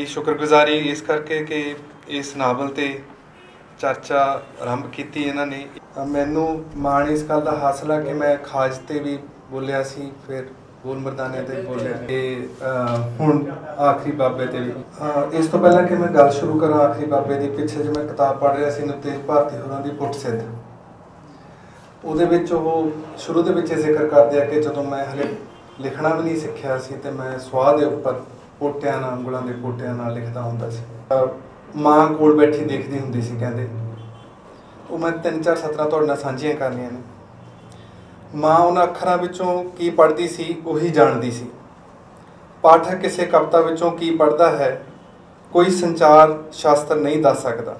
की शुक्रगुजारी इस करके कि इस नावल ते चर्चा आरंभ की इन्होंने। मैनू माण इस गल का हासिल है कि मैं खाज ते भी बोलिया सी, फिर बोल मरदाने ते बोलिया कि हुण आखिरी बाबे ते भी। इस तो पहला कि मैं गल शुरू करा आखिरी बाबे की, पिछे जो मैं किताब पढ़ रहा सी तेज भारती होरां दी पुट सिद्ध, ਉਹਦੇ ਵਿੱਚ ਉਹ शुरू ਦੇ ਵਿੱਚ ਜ਼ਿਕਰ ਕਰਦੇ ਆ कि ਜਦੋਂ मैं हले लिखना भी नहीं सिक्ख्या सी ते मैं सुआह दे उपर पोटियां नाल ਉਂਗਲਾਂ ਦੇ पोटियां नाल लिखदा हुंदा सी। मां कोल बैठी देखदी हुंदी सी, कहंदे ਉਹ मैं 3-4 सतरां ਤੁਹਾਡੇ ਨਾਲ ਸਾਂਝੀਆਂ ਕਰਨੀਆਂ ਨੇ। मां उन्हां ਅੱਖਰਾਂ ਵਿੱਚੋਂ ਕੀ पढ़दी सी ਉਹੀ ਜਾਣਦੀ सी। पाठक किसी कविता ਵਿੱਚੋਂ ਕੀ पढ़दा है कोई संचार शास्त्र नहीं दस सकदा।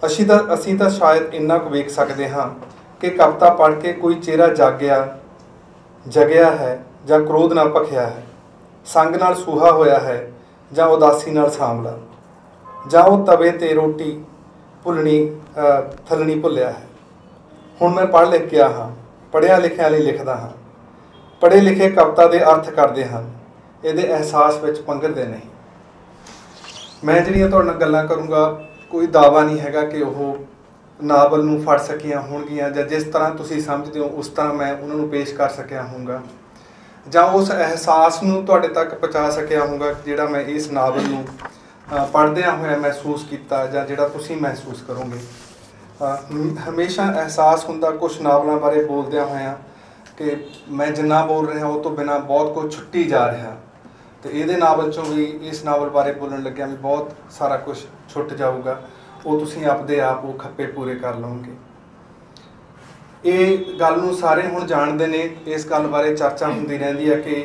ਅਸੀਂ ਤਾਂ शायद ਇੰਨਾ ਕੁ ਵੇਖ ਸਕਦੇ ਹਾਂ कि कविता पढ़ के कोई चेहरा जगया है ਜਾਂ क्रोध नाल भखिया है, संग नाल सूहा होया है ਜਾਂ उदासी नाल सांवला, ਜਾਂ ਉਹ तवे ते रोटी भुलनी थलनी भुलिया है। हुण मैं पढ़ लिख गया हाँ, पढ़िया लिखिया लई लिखदा हाँ। पढ़े लिखे कविता के अर्थ करते हैं, ये एहसास विच पंघरदे नहीं। मैं जिहड़ियां तुहाडे नाल गल्लां करूँगा कोई दावा नहीं हैगा कि वह नावल नूं फड़ सकिया होणगियां जां जिस तरह तुसीं समझदे हो उस तरह मैं उन्हां नूं पेश कर सकिया होऊंगा, जां उस एहसास नूं तुहाडे तक पहुँचा सकिया होऊंगा जिहड़ा मैं इस नावल नूं पढ़दिआं होया महसूस किया जां जिहड़ा तुसीं महसूस करोगे। हमेशा एहसास हुंदा कुछ नावलों बारे बोलदिआं होया कि मैं जिन्ना बोल रहा उस तो बिना बहुत कुछ छुट्टी जा रहा, तो ये नावल चों भी इस नावल बारे बोलण लग्गिआ भी बहुत सारा कुछ छुट जाऊगा, वो तुसीं आपदे आप वो खप्पे पूरे कर लओगे। ये गल नूं सारे हुण जाणदे ने, इस गल बारे चर्चा हुंदी रहिंदी है कि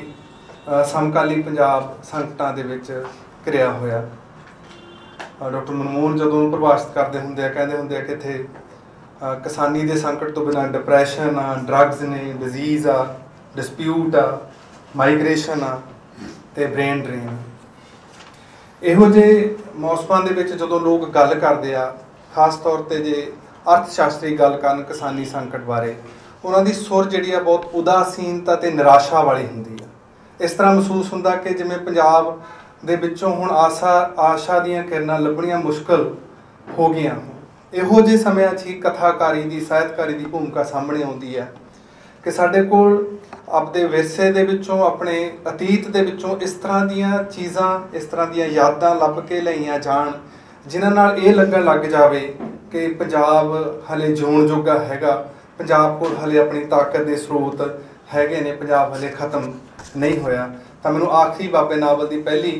समकाली पंजाब संकटां दे विच घिरिया होया। डॉक्टर मनमोहन जदों प्रभाषित करते हुंदे कहंदे हुंदे कि इत्थे किसानी दे संकट तो बिना डिप्रैशन आ, ड्रग्स ने, डिजीज़ आ, डिस्प्यूट आ, माइग्रेशन आ ते ब्रेन ड्रेन। इहो जे मौसमां दे विच जदों लोग गल करदे आ, खास तौर ते जे अर्थशास्त्री गल करन किसानी संकट बारे, उन्हां दी सुर जिहड़ी आ बहुत उदासीनता ते निराशा वाली हुंदी आ। इस तरह महसूस हुंदा कि जिवें पंजाब दे विचों हुण आशा दीआं किरणां लभणीआं मुश्किल हो गईआं। इहो जे समयां 'च ही कथाकारी दी, साहित्यकारी दी भूमिका सामने आउंदी है कि साडे कोल आपदे विरसे दे विचों, अपने अतीत दे विचों इस तरह दीआं चीज़ां, इस तरह दीआं यादां लभ के लईआं जाण जिन्हां नाल इह लगण लग जावे कि पंजाब हले जिउण जोगा हैगा, पंजाब कोल हले अपनी ताकत के स्रोत हैगे ने, पंजाब हले खत्म नहीं होया। तो मैनूं आखिरी बाबे नावल की पहली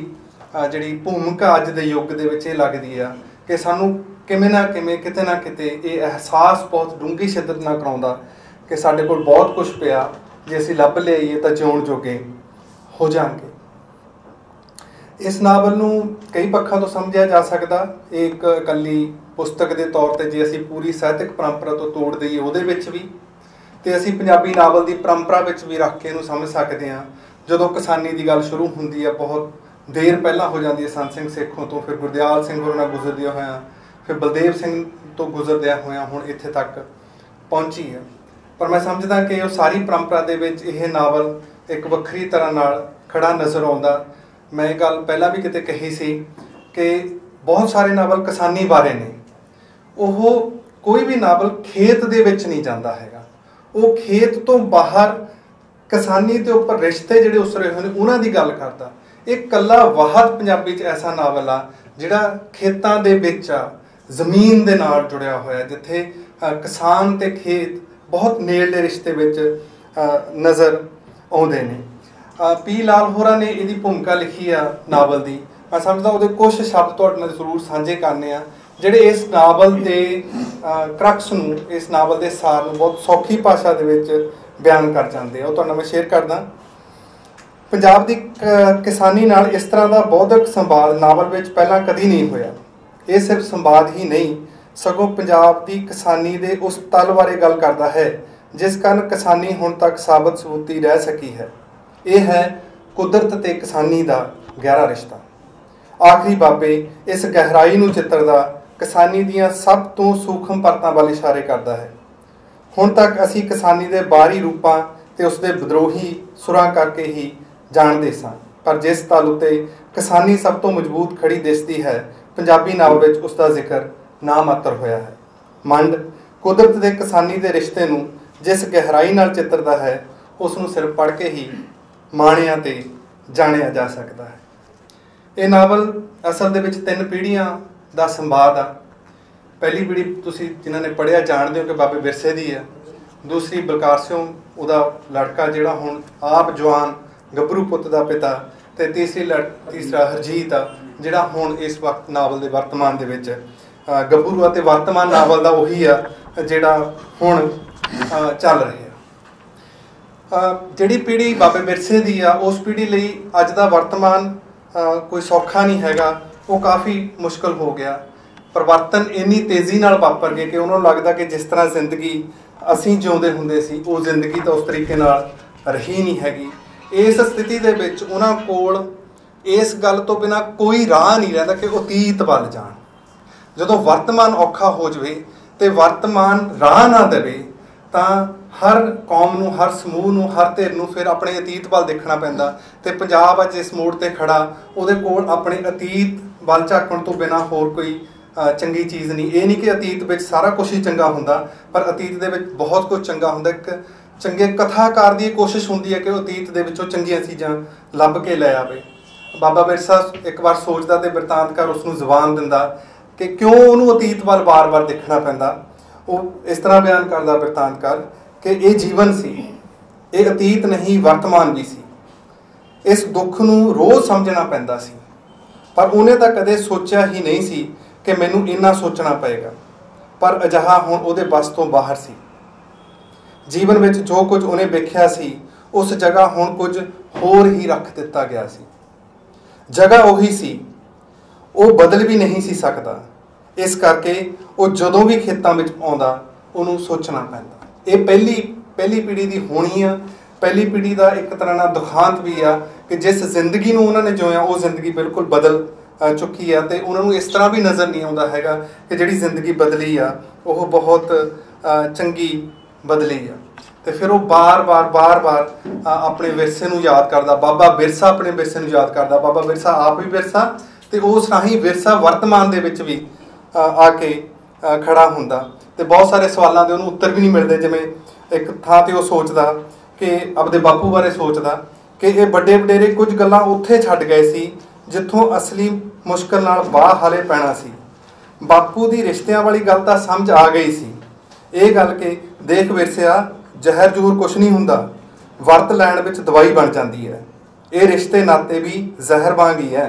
जिहड़ी भूमिका अज दे युग दे विच लगदी आ कि सानूं किवें ना किवें किते ना किते ये एहसास बहुत डूंघी शिद्दत नाल कराउंदा कि साडे कोल बहुत कुछ पिया, जे असीं लभ लिआईए तां जिउण जोगे हो जाएंगे। इस नावल नूं कई पक्षां तो समझिया जा सकदा। एक इकल्ली पुस्तक के तौर पर जे असीं पूरी साहित्यक परंपरा तो तोड़ दईए उहदे विच भी, ते असीं पंजाबी नावल की परंपरा विच भी रख के इहनूं समझ सकते हैं। जदों किसानी की गल शुरू हुंदी है, बहुत देर पहला हो जाती है, संत सिंह सेखों तो, फिर गुरदियाल सिंह होरां नाल गुजरदिया होया, फिर बलदेव सिंह तो गुजरदिया होया हुण इत्थे तक पहुंची है। पर मैं समझदा कि वो सारी परंपरा दे विच यह नावल एक वक्री तरह नाल खड़ा नज़र आउंदा। मैं गल पहला भी किते कही सी कि बहुत सारे नावल किसानी बारे ने, वो कोई भी नावल खेत दे विच नहीं जाता हैगा, वो खेत तो बाहर किसानी के उपर रिश्ते जिहड़े उसरे होए उन्हां दी गल करदा। एक कल्ला वाहद पंजाबी च ऐसा नावल आ जिहड़ा खेतां दे विच आ, जमीन दे नाल जुड़िया होया, जिथे किसान ते खेत बहुत नेड़ले रिश्ते विच नज़र आउंदे ने। पी लाल होरां ने इहदी भूमिका लिखी आ नावल दी। मैं समझदा उहदे कुछ शब्द तुहाडे नाल जरूर साझे करने आ जिहड़े इस नावल दे क्रक्स नूं, इस नावल दे सार नूं बहुत सौखी भाषा दे विच बयान कर जाते हैं। तो मैं शेयर करदा। पंजाब की किसानी नाल इस तरह का बौद्धिक संवाद नावल विच पहला कदी नहीं होया। ये सिर्फ संवाद ही नहीं सगों पंजाब की किसानी के उस तल बारे गल करता है जिस कारण किसानी हुण तक साबत सबूती रह सकी है। यह है कुदरत ते किसानी का गहरा रिश्ता। आखिरी बाबे इस गहराई नूं चित्रदा, किसानी दीआं सब तो सूखम परतां वाल इशारे करता है। हुण तक असी किसानी के बाहरी रूपां ते उसके विद्रोही सुरां करके ही जाणदे सां, पर जिस तल उत्ते किसानी सब तो मजबूत खड़ी दिसदी है, पंजाबी नावल विच उसका जिक्र ना मात्र होया है। मंड कुदरत के किसानी के रिश्ते नूं जिस गहराई नाल चित्रदा है, उसनूं सिर्फ पढ़ के ही माणिया ते जाणिया जा सकता है। ये नावल असल दे विच 3 पीढ़ियां दा संवाद आ। पहली पीढ़ी तुसीं जिन्हां ने पढ़िया जानदे हो कि बाबे बिरसे दी है। दूसरी बलकार सिंह उहदा लड़का जिहड़ा हुण आप जवान गभरू पुੱਤ दा पिता, ते तीसरा हरजीत आ जिहड़ा हुण इस वक्त नावल दे वर्तमान दे विच गभरू आ, ते वर्तमान नावल दा उही आ जिहड़ा हुण चल रहा। जिहड़ी पीढ़ी बाबे बिरसे दी आ, उस पीढ़ी लई अज दा वर्तमान कोई सौखा नहीं हैगा, वो काफ़ी मुश्किल हो गया। परिवर्तन इन्नी तेज़ी नाल वापर गए कि उन्होंने लगता कि जिस तरह जिंदगी असीं जिउंदे हुंदे सी, वो जिंदगी तो उस तरीके नाल रही नहीं हैगी। इस स्थिति दे विच उन्हां कोल इस गल तो बिना कोई राह नहीं रहिंदा कि अतीत वल जाण। जदों वर्तमान औखा हो जाए तो वर्तमान राह ना देवे, तां हर कौम नूं, हर समूह नूं, हर धिर नूं फिर अपने अतीत वल देखना पैंदा। ते पंजाब अज इस मोड़ ते खड़ा, उहदे कोल अपने अतीत वल झाकण तो बिना होर कोई चंगी चीज़ नहीं। ये नहीं कि अतीत विच सारा कुछ ही चंगा हुंदा, पर अतीत दे विच बहुत कुछ चंगा हुंदा। एक चंगे कथाकार की कोशिश हुंदी है कि अतीत दे विचों चंगियां चीज़ां लभ के लै आवे। बाबा बिरसा एक बार सोचदा ते बिरतांतकार उसनूं जबान दिंदा कि क्यों उन्होंने अतीत वाल बार बार देखना पैंदा। वो इस तरह बयान करदा बिरतांतकार कि ये जीवन सी, ये अतीत नहीं वर्तमान भी सी। इस दुख नूं रोज़ समझना पैंदा सी, पर उन्हें तो कदे सोचा ही नहीं सी कि मैनूं इन्ना सोचना पएगा। पर अजिहा हुण उहदे बस तो बाहर सी। जीवन में जो कुछ उन्हें वेख्या सी, उस जगह हुण कुछ होर ही रख दिता गया सी। जगह उही सी, वो बदल भी नहीं सी सकता। इस करके वो जदों भी खेतों में आउंदा उन्होंने सोचना पैंदा। ये पहली पीढ़ी की होनी आ। पहली पीढ़ी का एक तरह का दुखांत भी आ कि जिस जिंदगी नूं उन्होंने जोया, वो जिंदगी बिल्कुल बदल चुकी है। तो उन्होंने इस तरह भी नज़र नहीं आता हैगा कि जिहड़ी जिंदगी बदली आ वो बहुत चंगी बदली आ। तो फिर वो बार बार अपने विरसे नूं याद करदा। बाबा बिरसा अपने विरसे नूं याद करदा। बाबा बिरसा आप भी विरसा, तो उस राही विरसा वर्तमान दे विच भी आके खड़ा हुंदा। तो बहुत सारे सवालों के उन्होंने उत्तर भी नहीं मिलते। जिवें एक थां ते वो सोचदा कि अपने बापू बारे सोचदा कि ये बड़े वडेरे कुछ गल्लां उत्थे छड्ड गए सी जिथों असली मुश्किल नाल बाह हाले पैना सी। बापू की रिश्तियां वाली गल तां समझ आ गई सी। ये गल के देख विरसिया, जहर जहूर कुछ नहीं हुंदा, वरत लैण विच दवाई बन जाती है। ये रिश्ते नाते भी जहर वांग ही है,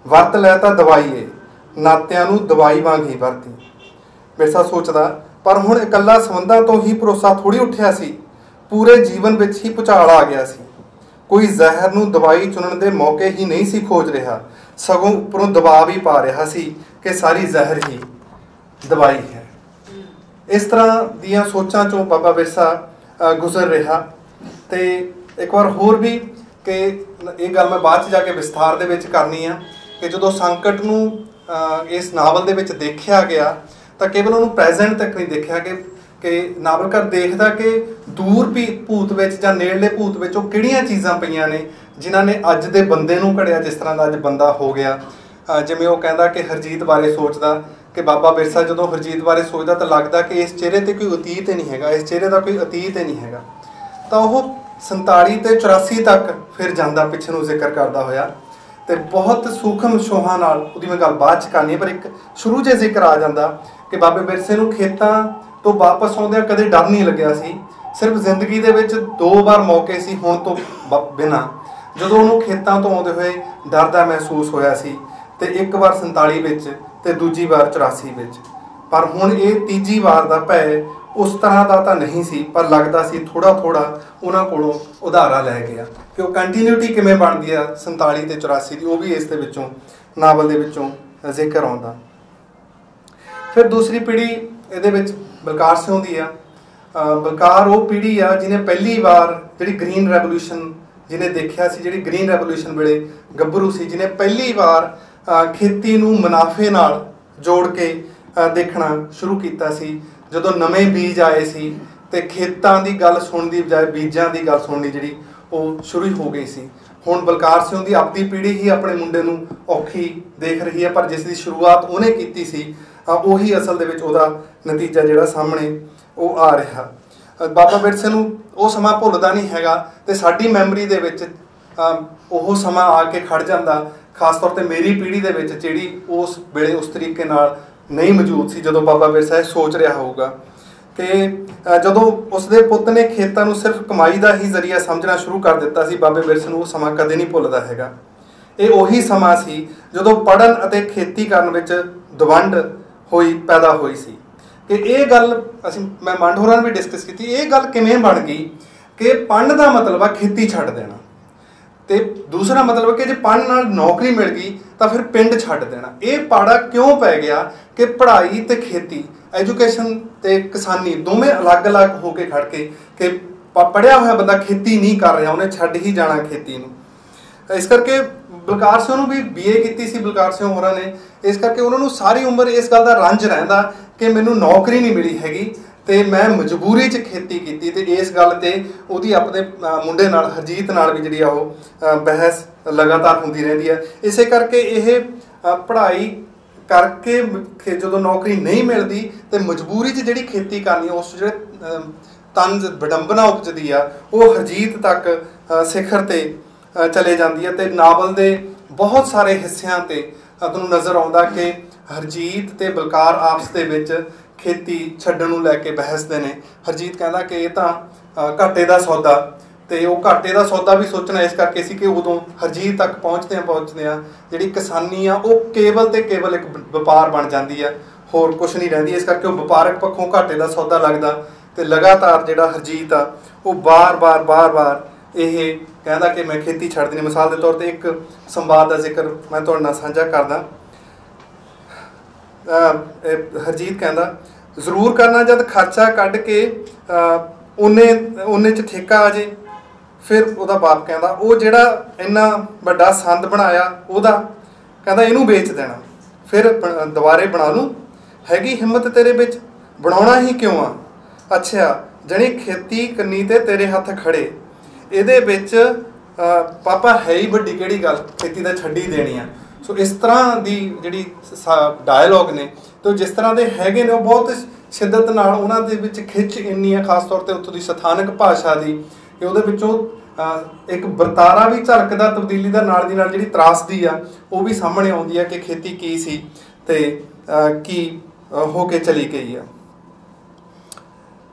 वरत लै तां दवाई है, नातिਆਂ ਨੂੰ दवाई वांग ही वरती। बिरसा सोचदा पर हुण इकल्ला संबंधां तो ही भरोसा थोड़ी उठिया सी, पूरे जीवन विच ही भुचाल आ गया सी। कोई जहर नूं दवाई चुनण दे मौके ही नहीं सी खोज रहा, सगों उपरों दबाव ही पा रहा सी कि सारी जहर ही दवाई है। इस तरह दियां सोचां चों बाबा बिरसा गुजर रहा। तो एक बार होर भी कि ये गल मैं बाद जाके विस्तार दे विच करनी आ कि जदों संकट नूं इस नावल दे विच देखिया गया तो केवल उन्होंने प्रेजेंट तक नहीं देखा कि नावलकार देखदा कि दूर भी भूत विच जां नेड़ले भूत विच वो किहड़ियां चीज़ां पईयां ने जिन्हां ने अज दे बंदे नूं घड़िया, जिस तरह दा अज बंदा हो गया। जिवें वो कहंदा कि हरजीत बारे सोचदा कि बाबा बिरसा जदों हरजीत बारे सोचदा तो लगदा कि इस चेहरे ते कोई अतीत ही नहीं हैगा, इस चेहरे का कोई अतीत ही नहीं हैगा। तो वह 47 ते 84 तक फिर जांदा पिछे नूं जिक्र करदा होया। तो बहुत सूखम छोहां नाल उहदी मैं गल बाद च करनी, पर एक शुरू जे जिक्र आ जाता कि बाबे बिरसे नूं खेतां तो वापस आउंदिआं कदे डर नहीं लग्या सी। सिर्फ जिंदगी दे विच 2 बार मौके सी होण तो बिना, जदों उहनूं खेतां तो आउंदे होए डर दा महसूस होया सी। तो एक बार 47 विच ते दूजी बार 84 विच। पर हुण ये तीजी बार दा भय उस तरह का तो नहीं सी, पर लगता सी थोड़ा थोड़ा उन्हां कोलों उधारा लै गया कि वो कंटीन्यूटी किवें बनदी है 47 ते 84 की, वो भी इस दे विचों नावल दे विचों जिक्र आउंदा। फिर दूसरी पीढ़ी इहदे विच बलकार सिंह दी आ। बलकार वो पीढ़ी आ जिन्हें पहली बार जिहड़ी ग्रीन रेवोल्यूशन जिन्हें देखिया सी, जिहड़ी ग्रीन रेवोल्यूशन वेले गभरू सी, जिन्हें पहली बार खेती नूं मुनाफे नाल जोड़ के देखना शुरू कीता सी। जदों नवें बीज आए सी ते खेतां दी गल सुणन दी बजाय बीजां दी गल सुणनी जिहड़ी वो शुरू हो गई सी। ਹੁਣ ਬਲਕਾਰ ਸਿੰਘ ਦੀ ਆਪਦੀ ਪੀੜ੍ਹੀ ਹੀ ਆਪਣੇ ਮੁੰਡੇ ਨੂੰ ਔਖੀ ਦੇਖ ਰਹੀ ਹੈ, ਪਰ ਜਿਸ ਦੀ ਸ਼ੁਰੂਆਤ ਉਹਨੇ ਕੀਤੀ ਸੀ ਉਹੀ ਅਸਲ ਦੇ ਵਿੱਚ ਉਹਦਾ ਨਤੀਜਾ ਜਿਹੜਾ ਸਾਹਮਣੇ ਉਹ ਆ ਰਿਹਾ। ਬਾਬਾ ਬਿਰਸੇ ਨੂੰ ਉਹ ਸਮਾਂ ਭੁੱਲਦਾ ਨਹੀਂ ਹੈਗਾ ਅਤੇ ਸਾਡੀ ਮੈਮਰੀ ਦੇ ਵਿੱਚ ਉਹ ਸਮਾਂ ਆ ਕੇ ਖੜ ਜਾਂਦਾ, ਖਾਸ ਤੌਰ 'ਤੇ ਮੇਰੀ ਪੀੜ੍ਹੀ ਦੇ ਵਿੱਚ ਜਿਹੜੀ ਉਸ ਵੇਲੇ ਉਸ ਤਰੀਕੇ ਨਾਲ ਨਹੀਂ ਮੌਜੂਦ ਸੀ। ਜਦੋਂ ਬਾਬਾ ਬਿਰਸਾ ਇਹ ਸੋਚ ਰਿਹਾ ਹੋਊਗਾ ਕਿ ਜਦੋਂ ਉਸਦੇ ਪੁੱਤ ਨੇ ਖੇਤਾਂ ਨੂੰ ਸਿਰਫ ਕਮਾਈ ਦਾ ਹੀ ਜ਼ਰੀਆ ਸਮਝਣਾ ਸ਼ੁਰੂ ਕਰ ਦਿੱਤਾ ਸੀ, ਬਾਬੇ ਬਿਰਸੇ ਨੂੰ ਉਹ ਸਮਾਂ ਕਦੇ ਨਹੀਂ ਭੁੱਲਦਾ ਹੈਗਾ। ਇਹ ਉਹੀ ਸਮਾਂ ਸੀ ਜਦੋਂ ਪੜ੍ਹਨ ਅਤੇ ਖੇਤੀ ਕਰਨ ਵਿੱਚ ਦਵੰਡ ਪੈਦਾ ਹੋਈ ਸੀ। ਕਿ ਇਹ ਗੱਲ ਮੈਂ ਮੰਡ ਹੋਰਾਂ ਨੇ ਵੀ ਡਿਸਕਸ ਕੀਤੀ, ਇਹ ਗੱਲ ਕਿਵੇਂ ਬਣ ਗਈ ਕਿ ਪੜ੍ਹਨ ਦਾ ਮਤਲਬ ਆ ਖੇਤੀ ਛੱਡ ਦੇਣਾ, ਅਤੇ ਦੂਸਰਾ ਮਤਲਬ ਕਿ ਜੇ ਪੜ੍ਹਨ ਨਾਲ ਨੌਕਰੀ ਮਿਲ ਗਈ ਤਾਂ ਫਿਰ ਪਿੰਡ ਛੱਡ ਦੇਣਾ। ਇਹ ਪਾੜਾ ਕਿਉਂ ਪੈ ਗਿਆ ਕਿ ਪੜ੍ਹਾਈ ਅਤੇ ਖੇਤੀ, ਐਜੂਕੇਸ਼ਨ ਅਤੇ ਕਿਸਾਨੀ ਦੋਵੇਂ ਅਲੱਗ-ਅਲੱਗ ਹੋ ਕੇ ਖੜ੍ਹ ਕੇ ਕਿ ਪੜ੍ਹਿਆ ਹੋਇਆ ਬੰਦਾ ਖੇਤੀ ਨਹੀਂ ਕਰ ਰਿਹਾ, ਉਹਨੇ ਛੱਡ ਹੀ ਜਾਣਾ ਖੇਤੀ ਨੂੰ। ਇਸ ਕਰਕੇ ਬਲਕਾਰ ਸਿੰਘ ਨੂੰ ਵੀ BA ਕੀਤੀ ਸੀ ਬਲਕਾਰ ਸਿੰਘ ਹੋਰਾਂ ਨੇ, ਇਸ ਕਰਕੇ ਉਹਨਾਂ ਨੂੰ ਸਾਰੀ ਉਮਰ ਇਸ ਗੱਲ ਦਾ ਰੰਜ ਰਹਿੰਦਾ ਕਿ ਮੈਨੂੰ ਨੌਕਰੀ ਨਹੀਂ ਮਿਲੀ ਹੈਗੀ ਅਤੇ ਮੈਂ ਮਜਬੂਰੀ 'ਚ ਖੇਤੀ ਕੀਤੀ। ਅਤੇ ਇਸ ਗੱਲ 'ਤੇ ਉਹਦੀ ਆਪਣੇ ਮੁੰਡੇ ਨਾਲ ਹਰਜੀਤ ਨਾਲ ਵੀ ਜਿਹੜੀ ਆ ਉਹ ਬਹਿਸ ਲਗਾਤਾਰ ਹੁੰਦੀ ਰਹਿੰਦੀ ਹੈ। ਇਸੇ ਕਰਕੇ ਇਹ ਪੜ੍ਹਾਈ ਕਰਕੇ ਜਦੋਂ ਨੌਕਰੀ ਨਹੀਂ ਮਿਲਦੀ ਅਤੇ ਮਜਬੂਰੀ 'ਚ ਜਿਹੜੀ ਖੇਤੀ ਕਰਨੀ ਉਸ ਜਿਹੜੇ ਤੰਜ ਵਿਡੰਬਨਾ ਉਪਜਦੀ ਆ ਉਹ ਹਰਜੀਤ ਤੱਕ ਸਿਖਰ 'ਤੇ ਚਲੇ ਜਾਂਦੀ ਹੈ। ਅਤੇ ਨਾਵਲ ਦੇ ਬਹੁਤ ਸਾਰੇ ਹਿੱਸਿਆਂ 'ਤੇ ਤੁਹਾਨੂੰ ਨਜ਼ਰ ਆਉਂਦਾ ਕਿ ਹਰਜੀਤ ਅਤੇ ਬਲਕਾਰ ਆਪਸ ਦੇ ਵਿੱਚ ਖੇਤੀ ਛੱਡਣ ਨੂੰ ਲੈ ਕੇ ਬਹਿਸਦੇ ਨੇ। ਹਰਜੀਤ ਕਹਿੰਦਾ ਕਿ ਇਹ ਤਾਂ ਘਾਟੇ ਦਾ ਸੌਦਾ, ਅਤੇ ਉਹ ਘਾਟੇ ਦਾ ਸੌਦਾ ਵੀ ਸੋਚਣਾ ਇਸ ਕਰਕੇ ਸੀ ਕਿ ਉਦੋਂ ਹਰਜੀਤ ਤੱਕ ਪਹੁੰਚਦਿਆਂ ਜਿਹੜੀ ਕਿਸਾਨੀ ਆ ਉਹ ਕੇਵਲ ਅਤੇ ਕੇਵਲ ਇੱਕ ਵਪਾਰ ਬਣ ਜਾਂਦੀ ਆ, ਹੋਰ ਕੁਛ ਨਹੀਂ ਰਹਿੰਦੀ। ਇਸ ਕਰਕੇ ਉਹ ਵਪਾਰਕ ਪੱਖੋਂ ਘਾਟੇ ਦਾ ਸੌਦਾ ਲੱਗਦਾ ਅਤੇ ਲਗਾਤਾਰ ਜਿਹੜਾ ਹਰਜੀਤ ਆ ਉਹ ਬਾਰ-ਬਾਰ ਇਹ ਕਹਿੰਦਾ ਕਿ ਮੈਂ ਖੇਤੀ ਛੱਡ ਦੇਣੀ। ਮਿਸਾਲ ਦੇ ਤੌਰ 'ਤੇ ਇੱਕ ਸੰਵਾਦ ਦਾ ਜ਼ਿਕਰ ਮੈਂ ਤੁਹਾਡੇ ਨਾਲ ਸਾਂਝਾ ਕਰਦਾ। ਹਰਜੀਤ ਕਹਿੰਦਾ, ਜ਼ਰੂਰ ਕਰਨਾ ਜਦ ਖਰਚਾ ਕੱਢ ਕੇ ਉਹਨੇ 'ਚ ਠੇਕਾ ਆ ਜੇ। ਫਿਰ ਉਹਦਾ ਬਾਪ ਕਹਿੰਦਾ, ਉਹ ਜਿਹੜਾ ਇੰਨਾ ਵੱਡਾ ਸੰਦ ਬਣਾਇਆ ਉਹਦਾ, ਕਹਿੰਦਾ ਇਹਨੂੰ ਵੇਚ ਦੇਣਾ, ਫਿਰ ਦੁਬਾਰੇ ਬਣਾ ਲੂੰ, ਹੈਗੀ ਹਿੰਮਤ ਤੇਰੇ ਵਿੱਚ, ਬਣਾਉਣਾ ਹੀ ਕਿਉਂ ਆ? ਅੱਛਾ ਜਣੀ ਖੇਤੀ ਕਰਨੀ ਤੇ ਤੇਰੇ ਹੱਥ ਖੜੇ, ਇਹਦੇ ਵਿੱਚ ਪਾਪਾ ਹੈ ਹੀ ਵੱਡੀ ਕਿਹੜੀ ਗੱਲ, ਖੇਤੀ ਤਾਂ ਛੱਡੀ ਦੇਣੀ ਆ। ਸੋ ਇਸ ਤਰ੍ਹਾਂ ਦੀ ਜਿਹੜੀ ਡਾਇਲੋਗ ਨੇ ਅਤੇ ਜਿਸ ਤਰ੍ਹਾਂ ਦੇ ਹੈਗੇ ਨੇ ਉਹ ਬਹੁਤ ਸ਼ਿੱਦਤ ਨਾਲ ਉਹਨਾਂ ਦੇ ਵਿੱਚ ਖਿੱਚ ਇੰਨੀ ਹੈ, ਖਾਸ ਤੌਰ 'ਤੇ ਉੱਥੋਂ ਦੀ ਸਥਾਨਕ ਭਾਸ਼ਾ ਦੀ, ਕਿ ਉਹਦੇ ਵਿੱਚੋਂ ਇੱਕ ਵਰਤਾਰਾ ਵੀ ਝਲਕਦਾ ਤਬਦੀਲੀ ਦਾ, ਨਾਲ ਦੀ ਨਾਲ ਜਿਹੜੀ ਤਰਾਸਦੀ ਆ ਉਹ ਵੀ ਸਾਹਮਣੇ ਆਉਂਦੀ ਹੈ ਕਿ ਖੇਤੀ ਕੀ ਸੀ ਅਤੇ ਕੀ ਹੋ ਕੇ ਚਲੀ ਗਈ ਆ।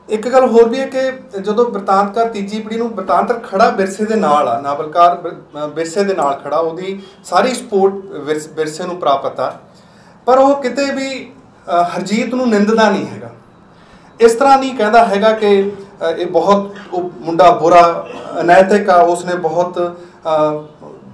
ਇੱਕ ਗੱਲ ਹੋਰ ਵੀ ਹੈ ਕਿ ਜਦੋਂ ਬਿਰਤਾਂਤਕਾਰ ਤੀਜੀ ਪੀੜ੍ਹੀ ਨੂੰ ਬਿਰਤਾਂਤਰ ਖੜਾ ਬਿਰਸੇ ਦੇ ਨਾਲ ਆ, ਨਾਵਲਕਾਰ ਬਿਰਸੇ ਦੇ ਨਾਲ ਖੜਾ, ਉਹਦੀ ਸਾਰੀ ਸਪੋਰਟ ਬਿਰਸੇ ਨੂੰ ਪ੍ਰਾਪਤ ਆ, ਪਰ ਉਹ ਕਿਤੇ ਵੀ ਹਰਜੀਤ ਨੂੰ ਨਿੰਦਦਾ ਨਹੀਂ ਹੈਗਾ। ਇਸ ਤਰ੍ਹਾਂ ਨਹੀਂ ਕਹਿੰਦਾ ਹੈਗਾ ਕਿ ਇਹ ਬਹੁਤ ਉਹ ਮੁੰਡਾ ਬੁਰਾ ਅਨੈਤਿਕ ਆ, ਉਸਨੇ ਬਹੁਤ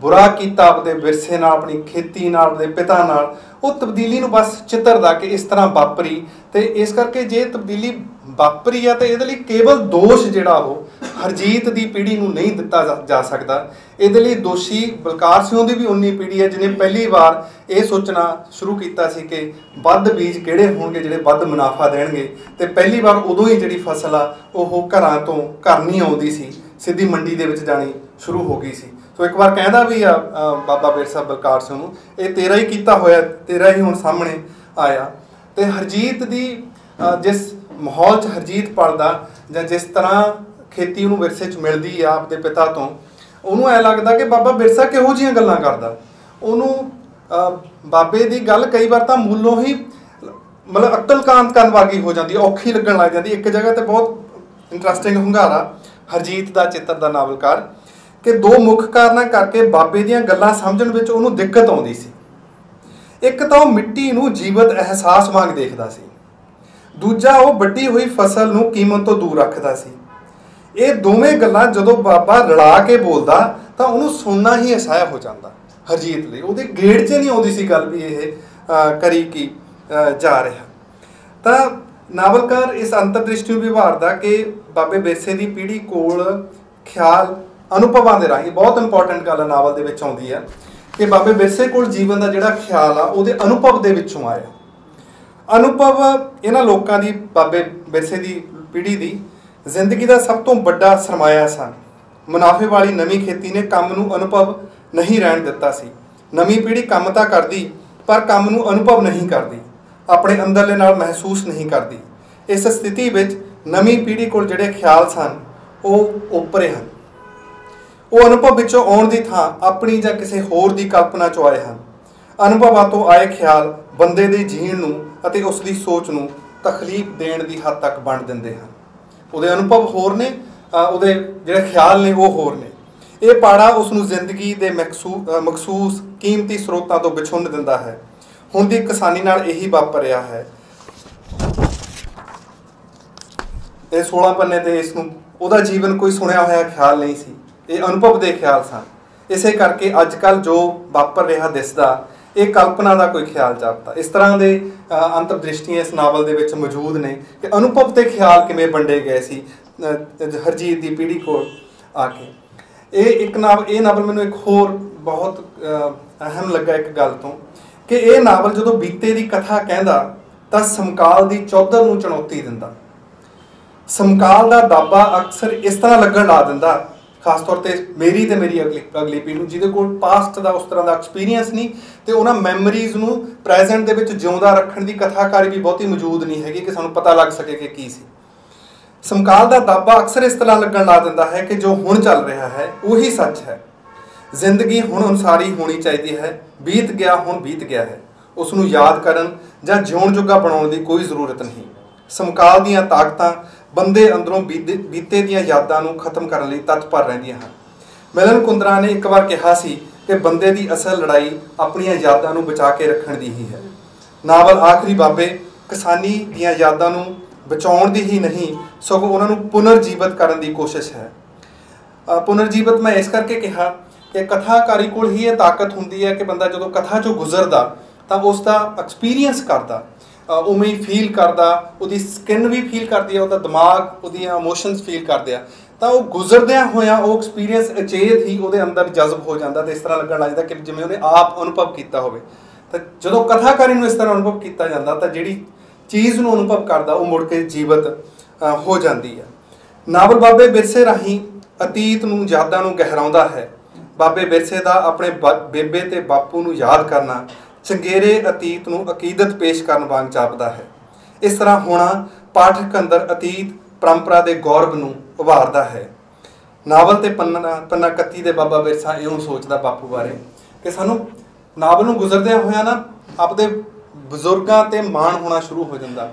ਬੁਰਾ ਕੀਤਾ ਆਪਣੇ ਵਿਰਸੇ ਨਾਲ, ਆਪਣੀ ਖੇਤੀ ਨਾਲ, ਆਪਣੇ ਪਿਤਾ ਨਾਲ। ਉਹ ਤਬਦੀਲੀ ਨੂੰ ਬਸ ਚਿੱਤਰਦਾ ਕਿ ਇਸ ਤਰ੍ਹਾਂ ਵਾਪਰੀ, ਅਤੇ ਇਸ ਕਰਕੇ ਜੇ ਤਬਦੀਲੀ ਵਾਪਰੀ ਆ ਤਾਂ ਇਹਦੇ ਲਈ ਕੇਵਲ ਦੋਸ਼ ਜਿਹੜਾ ਉਹ ਹਰਜੀਤ ਦੀ ਪੀੜ੍ਹੀ ਨੂੰ ਨਹੀਂ ਦਿੱਤਾ ਜਾ ਸਕਦਾ। ਇਹਦੇ ਲਈ ਦੋਸ਼ੀ ਬਲਕਾਰ ਸਿੰਘ ਦੀ ਵੀ ਉਨੀ ਪੀੜ੍ਹੀ ਹੈ ਜਿਹਨੇ ਪਹਿਲੀ ਵਾਰ ਇਹ ਸੋਚਣਾ ਸ਼ੁਰੂ ਕੀਤਾ ਸੀ ਕਿ ਵੱਧ ਬੀਜ ਕਿਹੜੇ ਹੋਣਗੇ ਜਿਹੜੇ ਵੱਧ ਮੁਨਾਫਾ ਦੇਣਗੇ, ਅਤੇ ਪਹਿਲੀ ਵਾਰ ਉਦੋਂ ਹੀ ਜਿਹੜੀ ਫਸਲ ਆ ਉਹ ਘਰਾਂ ਤੋਂ ਘਰ ਨਹੀਂ ਆਉਂਦੀ ਸੀ, ਸਿੱਧੀ ਮੰਡੀ ਦੇ ਵਿੱਚ ਜਾਣੀ ਸ਼ੁਰੂ ਹੋ ਗਈ ਸੀ। ਸੋ ਇੱਕ ਵਾਰ ਕਹਿੰਦਾ ਵੀ ਆ ਬਾਬਾ ਬਿਰਸਾ ਬਲਕਾਰ ਸਿੰਘ ਨੂੰ, ਇਹ ਤੇਰਾ ਹੀ ਕੀਤਾ ਹੋਇਆ, ਤੇਰਾ ਹੀ ਹੁਣ ਸਾਹਮਣੇ ਆਇਆ। ਅਤੇ ਹਰਜੀਤ ਦੀ ਜਿਸ ਮਾਹੌਲ 'ਚ ਹਰਜੀਤ ਪਲਦਾ ਜਾਂ ਜਿਸ ਤਰ੍ਹਾਂ ਖੇਤੀ ਉਹਨੂੰ ਵਿਰਸੇ 'ਚ ਮਿਲਦੀ ਆ ਆਪਣੇ ਪਿਤਾ ਤੋਂ, ਉਹਨੂੰ ਐਂ ਲੱਗਦਾ ਕਿ ਬਾਬਾ ਬਿਰਸਾ ਕਿਹੋ ਜਿਹੀਆਂ ਗੱਲਾਂ ਕਰਦਾ। ਉਹਨੂੰ ਬਾਬੇ ਦੀ ਗੱਲ ਕਈ ਵਾਰ ਤਾਂ ਮੂਲੋਂ ਹੀ ਮਤਲਬ ਅਕਲਕਾਂਤ ਕਰਨ ਵਰਗੀ ਹੋ ਜਾਂਦੀ, ਔਖੀ ਲੱਗਣ ਲੱਗ ਜਾਂਦੀ। ਇੱਕ ਜਗ੍ਹਾ 'ਤੇ ਬਹੁਤ ਇੰਟਰਸਟਿੰਗ ਹੁੰਗਾਰਾ ਹਰਜੀਤ ਦਾ ਚਿੱਤਰ ਦਾ ਨਾਵਲਕਾਰ ਕਿ ਦੋ ਮੁੱਖ ਕਾਰਨਾਂ ਕਰਕੇ ਬਾਬੇ ਦੀਆਂ ਗੱਲਾਂ ਸਮਝਣ ਵਿੱਚ ਉਹਨੂੰ ਦਿੱਕਤ ਆਉਂਦੀ ਸੀ। ਇੱਕ ਤਾਂ ਉਹ ਮਿੱਟੀ ਨੂੰ ਜੀਵਤ ਅਹਿਸਾਸ ਵਾਂਗ ਦੇਖਦਾ ਸੀ, ਦੂਜਾ ਉਹ ਵੱਢੀ ਹੋਈ ਫਸਲ ਨੂੰ ਕੀਮਤ ਤੋਂ ਦੂਰ ਰੱਖਦਾ ਸੀ। ਇਹ ਦੋਵੇਂ ਗੱਲਾਂ ਜਦੋਂ ਬਾਬਾ ਰਲਾ ਕੇ ਬੋਲਦਾ ਤਾਂ ਉਹਨੂੰ ਸੁਣਨਾ ਹੀ ਅਸਹਿ ਹੋ ਜਾਂਦਾ ਹਰਜੀਤ ਲਈ। ਉਹਦੇ ਗੇੜ 'ਚ ਨਹੀਂ ਆਉਂਦੀ ਸੀ ਗੱਲ ਵੀ ਇਹ ਕਰੀ ਕੀ ਜਾ ਰਿਹਾ। ਤਾਂ ਨਾਵਲਕਾਰ ਇਸ ਅੰਤਰਦ੍ਰਿਸ਼ਟੀ ਨੂੰ ਵਿਵਹਾਰਦਾ ਕਿ ਬਾਬੇ ਬਿਰਸੇ ਦੀ ਪੀੜ੍ਹੀ ਕੋਲ ਖਿਆਲ ਅਨੁਭਵਾਂ ਦੇ ਰਾਹੀਂ, ਬਹੁਤ ਇੰਪੋਰਟੈਂਟ ਗੱਲ ਨਾਵਲ ਦੇ ਵਿੱਚ ਆਉਂਦੀ ਹੈ ਕਿ ਬਾਬੇ ਬਿਰਸੇ ਕੋਲ ਜੀਵਨ ਦਾ ਜਿਹੜਾ ਖਿਆਲ ਆ ਉਹਦੇ ਅਨੁਭਵ ਦੇ ਵਿੱਚੋਂ ਆਇਆ। ਅਨੁਭਵ ਇਹਨਾਂ ਲੋਕਾਂ ਦੀ, ਬਾਬੇ ਬਿਰਸੇ ਦੀ ਪੀੜ੍ਹੀ ਦੀ ਜ਼ਿੰਦਗੀ ਦਾ ਸਭ ਤੋਂ ਵੱਡਾ ਸਰਮਾਇਆ ਸਨ। मुनाफे वाली नवी खेती ने काम नूं अनुभव नहीं रहन दिता सी। नवी पीढ़ी काम तां करदी पर काम नूं अनुभव नहीं करदी, अपने अंदरले नाल महसूस नहीं करदी। इस स्थिति विच नवी पीढ़ी कोल जिहड़े ख्याल सन वो ओपरे हन। वो अनुभव विचों आउण दी थां अपनी जां किसी होर दी कल्पना चों आए हन। अनुभवां तों आए ख्याल बंदे दे जीण नूं अते उसदी सोच नूं तकलीफ देण दी हद तक बण दिंदे हन। ਉਹਦੇ अनुभव होर ने, ਉਹਦੇ ਜਿਹੜੇ ख्याल ने वो होर ने। ਇਹ ਪਾੜਾ ਉਸ ਨੂੰ ਜ਼ਿੰਦਗੀ ਦੇ ਮਖਸੂਸ ਕੀਮਤੀ ਸਰੋਤਾਂ ਤੋਂ ਵਿਛੁੰਨ ਦਿੰਦਾ ਹੈ। ਹੁਣ ਦੀ ਕਿਸਾਨੀ ਨਾਲ ਇਹੀ ਵਾਪਰ ਰਿਹਾ ਹੈ। ਇਹ 16 ਪੰਨੇ ਤੇ ਇਸ ਨੂੰ ਉਹਦਾ ਜੀਵਨ ਕੋਈ ਸੁਣਿਆ ਹੋਇਆ ਖਿਆਲ ਨਹੀਂ ਸੀ, ਇਹ ਅਨੁਭਵ ਦੇ ਖਿਆਲ ਸਨ। ਇਸੇ ਕਰਕੇ ਅੱਜ ਕੱਲ੍ਹ ਜੋ ਵਾਪਰ ਰਿਹਾ ਦਿਸਦਾ ਇਹ ਕਲਪਨਾ ਦਾ ਕੋਈ ਖਿਆਲ ਜਾਪਦਾ। ਇਸ ਤਰ੍ਹਾਂ ਦੇ ਅੰਤਰਦ੍ਰਿਸ਼ਟੀਆਂ ਇਸ ਨਾਵਲ ਦੇ ਵਿੱਚ ਮੌਜੂਦ ਨੇ ਕਿ ਅਨੁਭਵ ਤੇ ਖਿਆਲ ਕਿਵੇਂ ਵੰਡੇ ਗਏ ਸੀ ਹਰਜੀਤ ਦੀ ਪੀੜ੍ਹੀ ਕੋਲ ਆ ਕੇ। ਇਹ ਨਾਵਲ ਮੈਨੂੰ ਇੱਕ ਹੋਰ ਬਹੁਤ ਅਹਿਮ ਲੱਗਾ ਇੱਕ ਗੱਲ ਤੋਂ ਕਿ ਇਹ ਨਾਵਲ ਜਦੋਂ ਬੀਤੇ ਦੀ ਕਥਾ ਕਹਿੰਦਾ ਤਾਂ ਸਮਕਾਲ ਦੀ ਚੌਧਰ ਨੂੰ ਚੁਣੌਤੀ ਦਿੰਦਾ। ਸਮਕਾਲ ਦਾ ਦਾਬਾ ਅਕਸਰ ਇਸ ਤਰ੍ਹਾਂ ਲੱਗਣ ਲਾ ਦਿੰਦਾ, ਖਾਸ ਤੌਰ ਤੇ ਮੇਰੀ ਤੇ ਮੇਰੀ ਅਗਲੀ ਪੀੜ੍ਹੀ ਨੂੰ ਜਿਹਦੇ ਕੋਲ ਪਾਸਟ ਦਾ ਉਸ ਤਰ੍ਹਾਂ ਦਾ ਐਕਸਪੀਰੀਅੰਸ ਨਹੀਂ ਤੇ ਉਹਨਾਂ ਮੈਮਰੀਜ਼ ਨੂੰ ਪ੍ਰੈਜ਼ੈਂਟ ਦੇ ਵਿੱਚ ਜਿਉਂਦਾ ਰੱਖਣ ਦੀ ਕਥਾਕਾਰੀ ਵੀ ਬਹੁਤੀ ਮੌਜੂਦ ਨਹੀਂ ਹੈਗੀ ਕਿ ਸਾਨੂੰ ਪਤਾ ਲੱਗ ਸਕੇ ਕਿ ਕੀ ਸੀ। ਸਮਕਾਲ ਦਾ ਦਾਬਾ ਅਕਸਰ ਇਸ ਤਰ੍ਹਾਂ ਲੱਗਣ ਲਾ ਦਿੰਦਾ ਹੈ ਕਿ ਜੋ ਹੁਣ ਚੱਲ ਰਿਹਾ ਹੈ ਉਹੀ ਸੱਚ ਹੈ। ਜ਼ਿੰਦਗੀ ਹੁਣ ਅਨੁਸਾਰੀ ਹੋਣੀ ਚਾਹੀਦੀ ਹੈ, ਬੀਤ ਗਿਆ ਹੁਣ ਬੀਤ ਗਿਆ ਹੈ, ਉਸ ਨੂੰ ਯਾਦ ਕਰਨ ਜਾਂ ਜਿਉਣ ਜੋਗਾ ਬਣਾਉਣ ਦੀ ਕੋਈ ਜ਼ਰੂਰਤ ਨਹੀਂ। ਸਮਕਾਲ ਦੀਆਂ ਤਾਕਤਾਂ ਬੰਦੇ ਅੰਦਰੋਂ ਬੀਤੇ ਦੀਆਂ ਯਾਦਾਂ ਨੂੰ ਖਤਮ ਕਰਨ ਲਈ ਤਤਪਰ ਰਹਿੰਦੀਆਂ ਹਨ। ਮਿਲਨ ਕੁੰਦਰਾ ਨੇ ਇੱਕ ਵਾਰ ਕਿਹਾ ਸੀ ਕਿ ਬੰਦੇ ਦੀ ਅਸਲ ਲੜਾਈ ਆਪਣੀਆਂ ਯਾਦਾਂ ਨੂੰ ਬਚਾ ਕੇ ਰੱਖਣ ਦੀ ਹੀ ਹੈ। ਨਾਵਲ ਆਖਰੀ ਬਾਬੇ ਕਿਸਾਨੀ ਦੀਆਂ ਯਾਦਾਂ ਨੂੰ ਬਚਾਉਣ ਦੀ ਹੀ ਨਹੀਂ ਸਗੋਂ ਉਹਨਾਂ ਨੂੰ ਪੁਨਰਜੀਵਤ ਕਰਨ ਦੀ ਕੋਸ਼ਿਸ਼ ਹੈ। ਪੁਨਰਜੀਵਤ ਮੈਂ ਇਸ ਕਰਕੇ ਕਿਹਾ ਕਿ ਕਥਾਕਾਰੀ ਕੋਲ ਹੀ ਇਹ ਤਾਕਤ ਹੁੰਦੀ ਹੈ ਕਿ ਬੰਦਾ ਜਦੋਂ ਕਥਾ ਚੋਂ ਗੁਜ਼ਰਦਾ ਤਾਂ ਉਸ ਦਾ ਐਕਸਪੀਰੀਅੰਸ ਕਰਦਾ, ਉਵੇਂ ਹੀ ਫੀਲ ਕਰਦਾ, ਉਹਦੀ ਸਕਿਨ ਵੀ ਫੀਲ ਕਰਦੀ ਹੈ, ਉਹਦਾ ਦਿਮਾਗ, ਉਹਦੀਆਂ ਇਮੋਸ਼ਨਸ ਫੀਲ ਕਰਦੇ ਆ, ਤਾਂ ਉਹ ਗੁਜ਼ਰਦਿਆਂ ਹੋਇਆਂ ਉਹ ਐਕਸਪੀਰੀਅੰਸ ਅਚੇਤ ਹੀ ਉਹਦੇ ਅੰਦਰ ਜਜ਼ਬ ਹੋ ਜਾਂਦਾ ਤੇ ਇਸ ਤਰ੍ਹਾਂ ਲੱਗਣ ਲੱਗ ਜਾਂਦਾ ਕਿ ਜਿਵੇਂ ਉਹਨੇ ਆਪ ਅਨੁਭਵ ਕੀਤਾ ਹੋਵੇ। ਤਾਂ ਜਦੋਂ ਕਥਾਕਾਰੀ ਨੂੰ ਇਸ ਤਰ੍ਹਾਂ ਅਨੁਭਵ ਕੀਤਾ ਜਾਂਦਾ ਤਾਂ ਜਿਹੜੀ ਚੀਜ਼ ਨੂੰ ਅਨੁਭਵ ਕਰਦਾ ਉਹ ਮੁੜ ਕੇ ਜੀਵਤ ਹੋ ਜਾਂਦੀ ਹੈ। ਨਾਵਲ ਬਾਬੇ ਵਿਰਸੇ ਰਾਹੀਂ ਅਤੀਤ ਨੂੰ ਯਾਦਾਂ ਨੂੰ ਗਹਿਰਾਉਂਦਾ ਹੈ। ਬਾਬੇ ਵਿਰਸੇ ਦਾ ਆਪਣੇ ਬੇਬੇ ਤੇ ਬਾਪੂ ਨੂੰ ਯਾਦ ਕਰਨਾ ਚੰਗੇਰੇ ਅਤੀਤ ਨੂੰ ਅਕੀਦਤ ਪੇਸ਼ ਕਰਨ ਵਾਂਗ ਜਾਪਦਾ ਹੈ। ਇਸ ਤਰ੍ਹਾਂ ਹੋਣਾ ਪਾਠਕ ਅੰਦਰ ਅਤੀਤ ਪਰੰਪਰਾ ਦੇ ਗੌਰਵ ਨੂੰ ਉਭਾਰਦਾ ਹੈ। ਨਾਵਲ ਤੇ ਪੰਨਾ 31 ਦੇ ਬਾਬਾ ਵਿਰਸਾ ਇਉਂ ਸੋਚਦਾ ਬਾਪੂ ਬਾਰੇ ਕਿ ਸਾਨੂੰ ਨਾਵਲ ਨੂੰ ਗੁਜ਼ਰਦਿਆਂ ਹੋਇਆਂ ਨਾ ਆਪਦੇ ਬਜ਼ੁਰਗਾਂ ਤੇ ਮਾਣ ਹੋਣਾ ਸ਼ੁਰੂ ਹੋ ਜਾਂਦਾ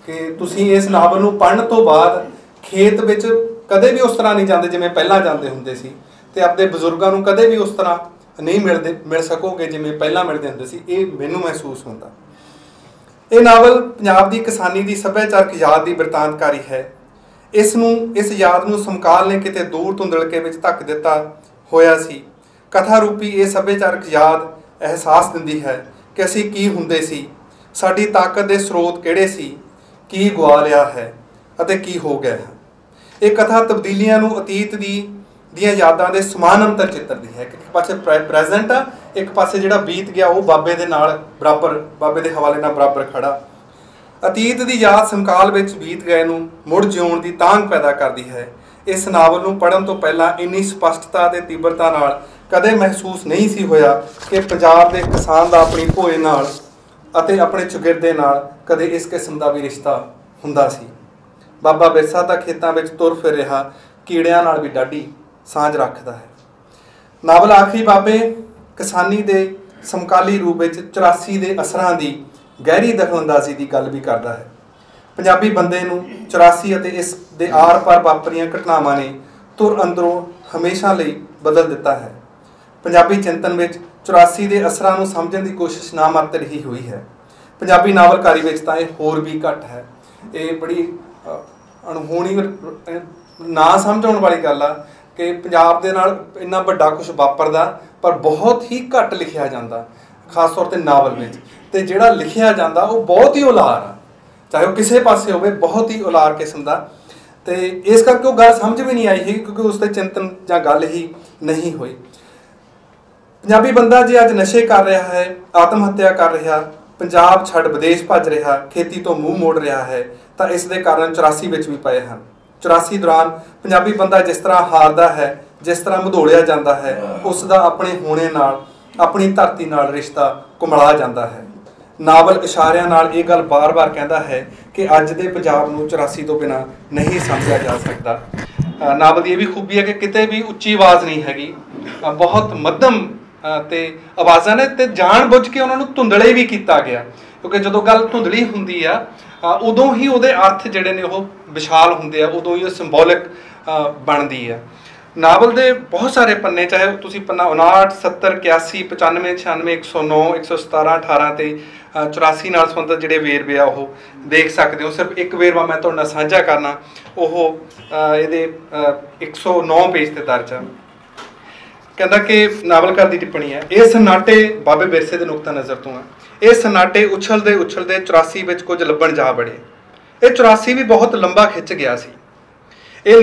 ਕਿ ਤੁਸੀਂ ਇਸ ਨਾਵਲ ਨੂੰ ਪੜ੍ਹਨ ਤੋਂ ਬਾਅਦ ਖੇਤ ਵਿੱਚ ਕਦੇ ਵੀ ਉਸ ਤਰ੍ਹਾਂ ਨਹੀਂ ਜਾਂਦੇ ਜਿਵੇਂ ਪਹਿਲਾਂ ਜਾਂਦੇ ਹੁੰਦੇ ਸੀ ਤੇ ਆਪਦੇ ਬਜ਼ੁਰਗਾਂ ਨੂੰ ਕਦੇ ਵੀ ਉਸ ਤਰ੍ਹਾਂ ਨਹੀਂ ਮਿਲ ਸਕੋਗੇ ਜਿਵੇਂ ਪਹਿਲਾਂ ਮਿਲਦੇ ਹੁੰਦੇ ਸੀ। ਇਹ ਮੈਨੂੰ ਮਹਿਸੂਸ ਹੁੰਦਾ। ਇਹ ਨਾਵਲ ਪੰਜਾਬ ਦੀ ਕਿਸਾਨੀ ਦੀ ਸੱਭਿਆਚਾਰਕ ਯਾਦ ਦੀ ਬਿਰਤਾਂਤਕਾਰੀ ਹੈ। ਇਸ ਯਾਦ ਨੂੰ ਸਮਕਾਲ ਨੇ ਕਿਤੇ ਦੂਰ ਧੁੰਦਲਕੇ ਵਿੱਚ ਧੱਕ ਦਿੱਤਾ ਹੋਇਆ ਸੀ। ਕਥਾ ਰੂਪੀ ਇਹ ਸੱਭਿਆਚਾਰਕ ਯਾਦ ਅਹਿਸਾਸ ਦਿੰਦੀ ਹੈ ਕਿ ਅਸੀਂ ਕੀ ਹੁੰਦੇ ਸੀ, ਸਾਡੀ ਤਾਕਤ ਦੇ ਸਰੋਤ ਕਿਹੜੇ ਸੀ, ਕੀ ਗੁਆ ਲਿਆ ਹੈ ਅਤੇ ਕੀ ਹੋ ਗਿਆ ਹੈ। ਇਹ ਕਥਾ ਤਬਦੀਲੀਆਂ ਨੂੰ ਅਤੀਤ ਦੀਆਂ ਯਾਦਾਂ ਦੇ ਸਮਾਨ ਅੰਤਰ ਚਿੱਤਰਦੀ ਹੈ। ਇੱਕ ਪਾਸੇ ਪ੍ਰੈਜ਼ੈਂਟ ਆ, ਇੱਕ ਪਾਸੇ ਜਿਹੜਾ ਬੀਤ ਗਿਆ ਉਹ ਬਾਬੇ ਦੇ ਨਾਲ ਬਰਾਬਰ, ਬਾਬੇ ਦੇ ਹਵਾਲੇ ਨਾਲ ਬਰਾਬਰ ਖੜਾ। ਅਤੀਤ ਦੀ ਯਾਦ ਸਮਕਾਲ ਵਿੱਚ ਬੀਤ ਗਏ ਨੂੰ ਮੁੜ ਜਿਉਣ ਦੀ ਤਾਂਘ ਪੈਦਾ ਕਰਦੀ ਹੈ। ਇਸ ਨਾਵਲ ਨੂੰ ਪੜ੍ਹਨ ਤੋਂ ਪਹਿਲਾਂ ਇੰਨੀ ਸਪਸ਼ਟਤਾ ਤੇ ਤੀਬਰਤਾ ਨਾਲ ਕਦੇ ਮਹਿਸੂਸ ਨਹੀਂ ਸੀ ਹੋਇਆ ਕਿ ਪੰਜਾਬ ਦੇ ਕਿਸਾਨ ਦਾ ਆਪਣੀ ਭੋਏ ਨਾਲ ਅਤੇ ਆਪਣੇ ਚੁਗਿਰਦੇ ਨਾਲ ਕਦੇ ਇਸ ਕਿਸਮ ਦਾ ਵੀ ਰਿਸ਼ਤਾ ਹੁੰਦਾ ਸੀ। ਬਾਬਾ ਵਿਰਸਾ ਤਾਂ ਖੇਤਾਂ ਵਿੱਚ ਤੁਰ ਫਿਰ ਰਿਹਾ ਕੀੜਿਆਂ ਨਾਲ ਵੀ ਡਾਢੀ ਸਾਂਝ ਰੱਖਦਾ ਹੈ। ਨਾਵਲ ਆਖਰੀ ਬਾਬੇ ਕਿਸਾਨੀ ਦੇ ਸਮਕਾਲੀ ਰੂਪ ਵਿੱਚ 84 ਦੇ ਅਸਰਾਂ ਦੀ ਗਹਿਰੀ ਦਖਲਅੰਦਾਜ਼ੀ ਦੀ ਗੱਲ ਵੀ ਕਰਦਾ ਹੈ। ਪੰਜਾਬੀ ਬੰਦੇ ਨੂੰ 84 ਅਤੇ ਇਸ ਦੇ ਆਰ ਪਾਰ ਵਾਪਰੀਆਂ ਘਟਨਾਵਾਂ ਨੇ ਧੁਰ ਅੰਦਰੋਂ ਹਮੇਸ਼ਾ ਲਈ ਬਦਲ ਦਿੱਤਾ ਹੈ। ਪੰਜਾਬੀ ਚਿੰਤਨ ਵਿੱਚ 84 ਦੇ ਅਸਰਾਂ ਨੂੰ ਸਮਝਣ ਦੀ ਕੋਸ਼ਿਸ਼ ਨਾ ਮਾਤਰ ਹੀ ਹੋਈ ਹੈ। ਪੰਜਾਬੀ ਨਾਵਲਕਾਰੀ ਵਿੱਚ ਤਾਂ ਇਹ ਹੋਰ ਵੀ ਘੱਟ ਹੈ। ਇਹ ਬੜੀ ਅਣਹੋਣੀ ਨਾ ਸਮਝ ਆਉਣ ਵਾਲੀ ਗੱਲ ਆ ਕਿ ਪੰਜਾਬ ਦੇ ਨਾਲ ਇੰਨਾ ਵੱਡਾ ਕੁਝ ਵਾਪਰਦਾ ਪਰ ਬਹੁਤ ਹੀ ਘੱਟ ਲਿਖਿਆ ਜਾਂਦਾ, ਖਾਸ ਤੌਰ 'ਤੇ ਨਾਵਲ ਵਿੱਚ। ਅਤੇ ਜਿਹੜਾ ਲਿਖਿਆ ਜਾਂਦਾ ਉਹ ਬਹੁਤ ਹੀ ਉਲਾਰ ਆ, ਚਾਹੇ ਉਹ ਕਿਸੇ ਪਾਸੇ ਹੋਵੇ, ਬਹੁਤ ਹੀ ਉਲਾਰ ਕਿਸਮ ਦਾ। ਅਤੇ ਇਸ ਕਰਕੇ ਉਹ ਗੱਲ ਸਮਝ ਵੀ ਨਹੀਂ ਆਈ ਸੀ ਕਿਉਂਕਿ ਉਸ 'ਤੇ ਚਿੰਤਨ ਜਾਂ ਗੱਲ ਹੀ ਨਹੀਂ ਹੋਈ। ਪੰਜਾਬੀ ਬੰਦਾ ਜੇ ਅੱਜ ਨਸ਼ੇ ਕਰ ਰਿਹਾ ਹੈ, ਆਤਮ ਹੱਤਿਆ ਕਰ ਰਿਹਾ, ਪੰਜਾਬ ਛੱਡ ਵਿਦੇਸ਼ ਭੱਜ ਰਿਹਾ, ਖੇਤੀ ਤੋਂ ਮੂੰਹ ਮੋੜ ਰਿਹਾ ਹੈ ਤਾਂ ਇਸ ਦੇ ਕਾਰਨ 84 ਵਿੱਚ ਵੀ ਪਏ ਹਨ। 84 ਦੌਰਾਨ ਪੰਜਾਬੀ ਬੰਦਾ ਜਿਸ ਤਰ੍ਹਾਂ ਹਾਰਦਾ ਹੈ जिस तरह मधोलिया जाता है उसका अपने होने नाल अपनी धरती नाल रिश्ता कुमला जाता है। नावल इशारियां नाल ये गल बार बार कहता है कि अज दे पंजाब नूं 84 तो बिना नहीं समझा जा सकता। नावल की यह भी खूबी है कि किते भी उच्ची आवाज़ नहीं हैगी, बहुत मध्यम ते आवाज़ां ने ते जान बुझ के उन्होंने धुंधले भी किया गया, क्योंकि जो गल धुंधली होंदी आ उदों ही उहदे अर्थ जिहड़े ने वो विशाल होंदे आ, उदों ही संबोलिक बनती है। नावल के बहुत सारे पन्ने, चाहे तुसीं पन्ना 59, 70, 81, 95, 96, 109, 117, 18 ते 84 नाल संबंधित जिहड़े वेरवे आ वो देख सकते हो। सिर्फ एक वेरवा मैं तुहाडे नाल साझा करना, वो इहदे 109 पेज ते दर्ज आ। कहता कि नावलकार की टिप्पणी है, ये सन्नाटे बाबे बिरसे के नुकता नज़र तो है, ये सन्नाटे उछलते उछलते 84 में कुछ लभण जा बड़े। ये 84 भी बहुत लंबा खिंच गया सी। ये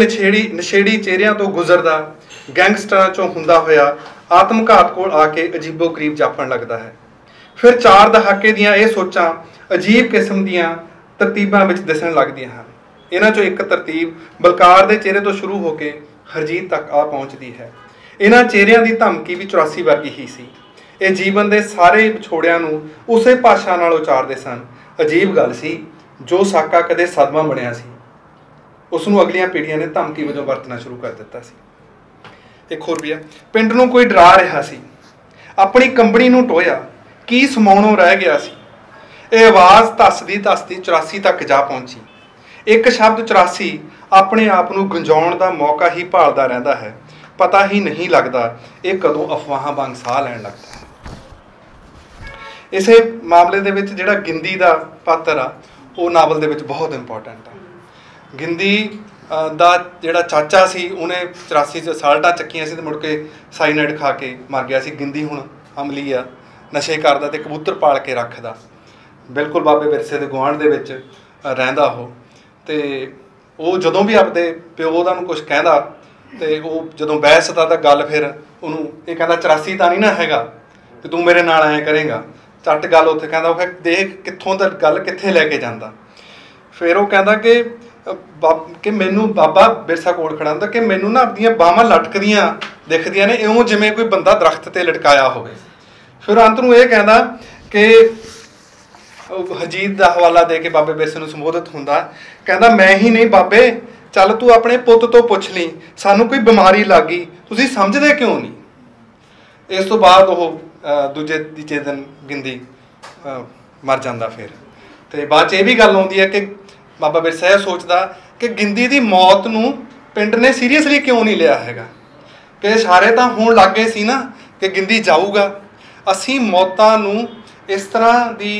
नशेड़ी चेहरिਆਂ तो गुजरदा गैंगस्टरां चों हुंदा होया आत्मघात कोल आके अजीबो गरीब जापण लगता है। फिर 4 दहाके दियां ये सोचां अजीब किस्म दियां तरतीबां विच दिसण लगदियां हन। इन्हां चों एक तरतीब बलकार दे चेहरे तो शुरू होके हरजीत तक आ पहुंचती है। इन्हां चेहरिਆਂ ਦੀ ਧਮਕੀ भी 84 वर्गी ही सी। ਇਹ ਜੀਵਨ ਦੇ ਸਾਰੇ ਵਿਛੋੜਿਆਂ ਨੂੰ ਉਸੇ ਭਾਸ਼ਾ ਨਾਲ ਉਚਾਰਦੇ ਸਨ। ਅਜੀਬ ਗੱਲ ਸੀ, ਜੋ ਸਾਕਾ ਕਦੇ ਸਦਮਾ ਬਣਿਆ ਸੀ ਉਸ ਨੂੰ ਅਗਲੀਆਂ ਪੀੜ੍ਹੀਆਂ ਨੇ ਧਮਕੀ ਵਜੋਂ ਵਰਤਣਾ ਸ਼ੁਰੂ ਕਰ ਦਿੱਤਾ ਸੀ। ਇੱਕ ਹੋਰ ਵੀ ਆ, ਪਿੰਡ ਨੂੰ ਕੋਈ ਡਰਾ ਰਿਹਾ ਸੀ, ਆਪਣੀ ਕੰਬਣੀ ਨੂੰ ਟੋਇਆ, ਕੀ ਸਮਾਉਣੋਂ ਰਹਿ ਗਿਆ ਸੀ। ਇਹ ਆਵਾਜ਼ ਧੱਸਦੀ ਧੱਸਦੀ 84 ਤੱਕ ਜਾ ਪਹੁੰਚੀ। ਇੱਕ ਸ਼ਬਦ 84 ਆਪਣੇ ਆਪ ਨੂੰ ਗੰਜਾਉਣ ਦਾ ਮੌਕਾ ਹੀ ਭਾਲਦਾ ਰਹਿੰਦਾ ਹੈ। पता ही नहीं लगता ये कदों अफवाहां वांग साह लैन लगता है। इसे मामले दे विच जिहड़ा गिंदी दा पात्र आ वो नावल दे विच बहुत इंपॉर्टेंट है। गिंदी दा जिहड़ा चाचा सी उन्हें 84 च साल्टां चक्कियां सी ते मुड़ के साइनाइड खा के मर गया सी। गिंदी हुण अमली आ, नशे करदा ते कबूतर पाल के रखदा, बिल्कुल बाबे विरसे दे गुआंढ दे विच रहिंदा हो। ते वो जदों भी आपदे प्यो दा नूं कुछ कहंदा तो वो जो बहसदा तो गल फिर उन्होंने ये कहता 84 तो नहीं ना हैगा कि तू मेरे नाल ऐ करेगा, झट गल उत्थे कहता वो देख कित्थों तक गल कित्थे लैके जांदा। फिर वो कहता कि मैनू बाबा बिरसा कोल खड़ा होंदा कि मैनू ना अपनियां बाहां लटकदियां दिखदियां ने इउं जिवें कोई बंदा दरख्त ते लटकाया होवे। फिर अंत नूं ये कहता कि हरजीत का हवाला दे के बाबे बिरसे नूं संबोधित हुंदा, कहता मैं ही नहीं बाबे, चल तू अपने पुत तो पुछ ली, सानू कोई बीमारी लग गई, तुसीं समझदे क्यों नहीं। इस तो बाद वो दूजे तीजे दिन गिंदी मर जाता। फिर तो बाद ये भी गल आउंदी है कि बाबा बिरसा यह सोचता कि गिंदी की मौत नूं पिंड ने सीरीयसली क्यों नहीं लिया हैगा, कि इशारे तो होण लग गए सी ना कि गिंदी जाऊगा। असीं मौतां नूं इस तरह की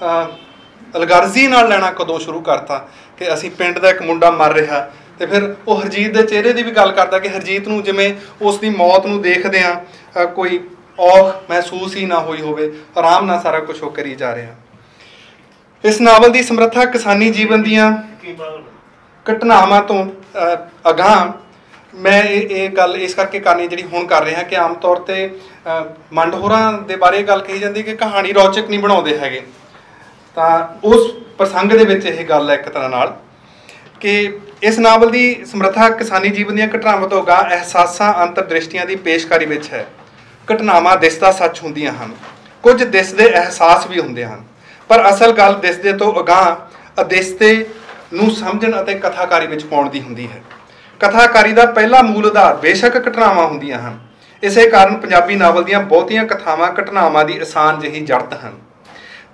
अलगर्जी नाल लेना कदों शुरू करता कि असीं पिंड दा एक मुंडा मर रहा। तो फिर वो हरजीत के चेहरे की भी गल करता कि हरजीत नूं जिवें उसकी मौत नूं देखदिआं कोई औख महसूस ही ना हुई होवे, आराम नाल सारा कुछ वो करी जा रहा। इस नावल की समर्था किसानी जीवन दीआं घटनावां तो अगाह मैं ये गल इस करके करनी जिहड़ी हुण कर रहा कि आम तौर पर मंड होरां दे बारे गल कही जाती कि कहानी रौचक नहीं बनाउंदे हैगे। तो उस प्रसंग दे विच यह गल है एक तरह नाल कि इस नावल की समर्था किसानी जीवन दी घटनावां तो अगाह एहसासां अंतरदृष्टियां की पेशकारी विच है। घटनावां दिसदा सच हुंदियां हन, कुछ दिसदे एहसास भी हुंदे हन, पर असल गल दिसदे तो अगाह अदिसदे नूं समझण अते कथाकारी विच पाउण दी हुंदी है। कथाकारी का पहला मूल आधार बेशक घटनावां हुंदियां हन। इसे कारण पंजाबी नावल दीआं बहुतियां कथावां घटनावां की आसान जही जड़त हन।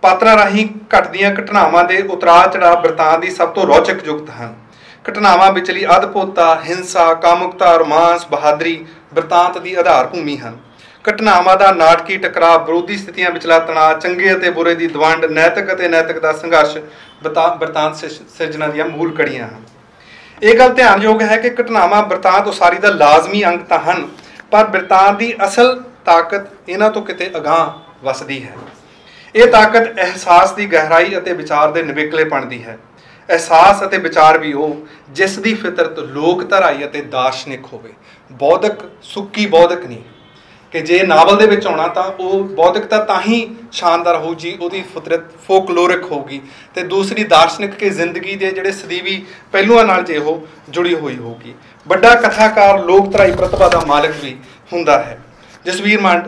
पात्रां राहीं घटदियां घटनावां दे उतराव चढ़ाव बिरतांत की सब तो रौचक युक्त हैं। घटनावां विचली अदभुतता, हिंसा, कामुकता, रोमांस, बहादरी बिरतांत की आधार भूमि हैं। घटनावां दा नाटकी टकराव, विरोधी स्थितियां विचला तनाव, चंगे अते बुरे की दवंड, नैतिक अते नैतिक का संघर्ष बिरतांत सिरजना दी मूल कड़ियां हैं। यह गल ध्यानयोग है कि घटनावां बिरतांत उसारी का लाजमी अंग तो हैं, पर बिरतांत की असल ताकत इन्हां तो किते अगाह वसदी है। ये ताकत एहसास की गहराई और विचार के निवेकलेपन की है। एहसास और विचार भी हो जिस दी फितरत लोक धराई और दार्शनिक होवे, बौद्धिक सुक्की बौद्धिक नहीं। कि जे नावल दे विच आउणा तां वो बौद्धिकता तां ही शानदार होऊ जी उहदी फितरत फोकलोरिक होगी, ते दूसरी दार्शनिक के जिंदगी के जिहड़े सਦੀवी पहलुआं नाल जे वो जुड़ी हुई होगी। बड़ा कथाकार लोक धराई प्रतिभा का मालिक भी हुंदा है। जसवीर मंड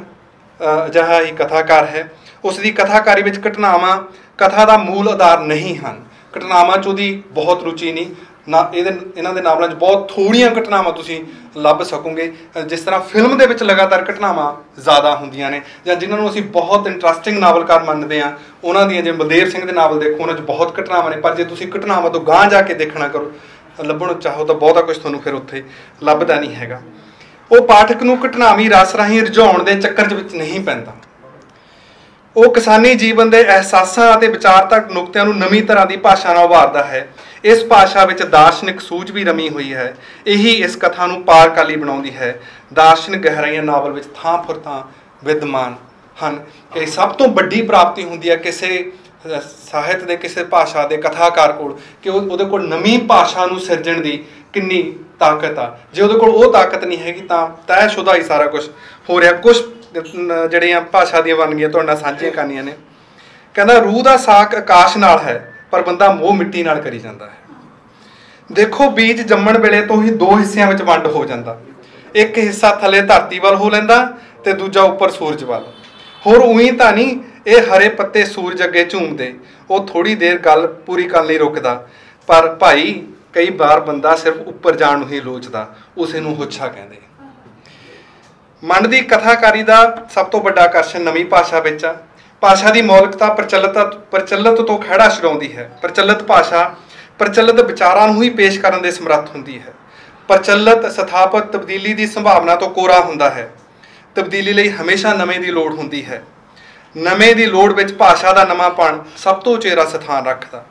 अजिहा ही कथाकार है। उसकी कथाकारी विच घटनावां कथा का मूल आधार नहीं हैं। घटनावां च उहदी बहुत रुचि नहीं ना, इन्हां दे नावलों बहुत थोड़ियां घटनावां तुसीं लभ सकोगे। जिस तरह फिल्म दे विच लगातार घटनावां ज़्यादा होंदियां ने, जां जिन्हां नूं असीं बहुत इंटरस्टिंग नावलकार मनदे हां, उन्हां दियां जे बलदेव सिंह दे नावल देखो उन्हां च बहुत घटनावां ने, पर जे तुसीं घटनावां तो गांह जाके देखना करो ਲੱਭਣ ਚਾਹੋ ਤਾਂ ਬਹੁਤਾ ਕੁਝ ਤੁਹਾਨੂੰ ਫਿਰ ਉੱਥੇ ਲੱਭਦਾ ਨਹੀਂ ਹੈਗਾ। ਉਹ ਪਾਠਕ ਨੂੰ ਘਟਨਾਵੀ ਰਸ ਰਾਹੀਂ ਰਝਾਉਣ ਦੇ ਚੱਕਰ ਦੇ ਵਿੱਚ ਨਹੀਂ ਪੈਂਦਾ। ਉਹ ਕਿਸਾਨੀ ਜੀਵਨ ਦੇ ਅਹਿਸਾਸਾਂ ਅਤੇ ਵਿਚਾਰਤਕ ਨੁਕਤਿਆਂ ਨੂੰ ਨਵੀਂ ਤਰ੍ਹਾਂ ਦੀ ਭਾਸ਼ਾ ਨਾਲ ਉਭਾਰਦਾ ਹੈ। ਇਸ ਭਾਸ਼ਾ ਵਿੱਚ ਦਾਰਸ਼ਨਿਕ ਸੂਝ ਵੀ ਰਮੀ ਹੋਈ ਹੈ। ਇਹੀ ਇਸ ਕਥਾ ਨੂੰ ਪਾਰਕਾਲੀ ਬਣਾਉਂਦੀ ਹੈ। ਦਾਰਸ਼ਨਿਕ ਗਹਿਰਾਈਆਂ ਨਾਵਲ ਵਿੱਚ ਥਾਂ ਫੁਰ ਥਾਂ ਵਿਦਮਾਨ ਹਨ। ਇਹ ਸਭ ਤੋਂ ਵੱਡੀ ਪ੍ਰਾਪਤੀ ਹੁੰਦੀ ਹੈ ਕਿਸੇ ਸਾਹਿਤ ਦੇ ਕਿਸੇ ਭਾਸ਼ਾ ਦੇ ਕਥਾਕਾਰ ਕੋਲ ਕਿ ਉਹਦੇ ਕੋਲ ਨਵੀਂ ਭਾਸ਼ਾ ਨੂੰ ਸਿਰਜਣ ਦੀ ਕਿੰਨੀ ਤਾਕਤ ਆ। ਜੇ ਉਹਦੇ ਕੋਲ ਉਹ ਤਾਕਤ ਨਹੀਂ ਹੈਗੀ ਤਾਂ ਤੈਅਸ਼ੁਦਾ ਹੀ ਸਾਰਾ ਕੁਝ ਹੋ ਰਿਹਾ। ਕੁਝ ਜਿਹੜੀਆਂ ਭਾਸ਼ਾ ਦੀਆਂ ਵੰਨਗੀਆਂ ਤੁਹਾਡੇ ਨਾਲ ਸਾਂਝੀਆਂ ਕਰਨੀਆਂ ਨੇ। ਕਹਿੰਦਾ ਰੂਹ ਦਾ ਸਾਕ ਆਕਾਸ਼ ਨਾਲ ਹੈ ਪਰ ਬੰਦਾ ਮੋਹ ਮਿੱਟੀ ਨਾਲ ਕਰੀ ਜਾਂਦਾ ਹੈ। ਦੇਖੋ ਬੀਜ ਜੰਮਣ ਵੇਲੇ ਤੋਂ ਹੀ ਦੋ ਹਿੱਸਿਆਂ ਵਿੱਚ ਵੰਡ ਹੋ ਜਾਂਦਾ। ਇੱਕ ਹਿੱਸਾ ਥੱਲੇ ਧਰਤੀ ਵੱਲ ਹੋ ਲੈਂਦਾ ਤੇ ਦੂਜਾ ਉੱਪਰ ਸੂਰਜ ਵੱਲ। ਹੋਰ ਉਹੀ ਤਾਂ ਨਹੀਂ ਇਹ ਹਰੇ ਪੱਤੇ ਸੂਰਜ ਅੱਗੇ ਝੂਮਦੇ। ਉਹ ਥੋੜੀ ਦੇਰ ਗੱਲ ਪੂਰੀ ਕਰਨ ਲਈ ਰੁਕਦਾ, ਪਰ ਭਾਈ ਕਈ ਵਾਰ ਬੰਦਾ ਸਿਰਫ ਉੱਪਰ ਜਾਣ ਨੂੰ ਹੀ ਲੋਚਦਾ। ਉਸੇ ਨੂੰ ਹੁੱਛਾ ਕਹਿੰਦੇ। ਮੰਡ ਦੀ ਕਥਾਕਾਰੀ ਦਾ ਸਭ ਤੋਂ ਵੱਡਾ ਆਕਰਸ਼ਣ ਨਵੀਂ ਭਾਸ਼ਾ ਵਿੱਚ ਆ। ਭਾਸ਼ਾ ਦੀ ਮੌਲਿਕਤਾ ਪ੍ਰਚਲਿਤ ਤੋਂ ਖਹਿੜਾ ਛਡਾਉਂਦੀ ਹੈ। ਪ੍ਰਚਲਿਤ ਭਾਸ਼ਾ ਪ੍ਰਚਲਿਤ ਵਿਚਾਰਾਂ ਨੂੰ ਹੀ ਪੇਸ਼ ਕਰਨ ਦੇ ਸਮਰੱਥ ਹੁੰਦੀ ਹੈ। ਪ੍ਰਚਲਿਤ ਸਥਾਪਤ ਤਬਦੀਲੀ ਦੀ ਸੰਭਾਵਨਾ ਤੋਂ ਕੋਰਾ ਹੁੰਦਾ ਹੈ। ਤਬਦੀਲੀ ਲਈ ਹਮੇਸ਼ਾ ਨਵੇਂ ਦੀ ਲੋੜ ਹੁੰਦੀ ਹੈ। ਨਵੇਂ ਦੀ ਲੋੜ ਵਿੱਚ ਭਾਸ਼ਾ ਦਾ ਨਵਾਂਪਣ ਸਭ ਤੋਂ ਉਚੇਰਾ ਸਥਾਨ ਰੱਖਦਾ।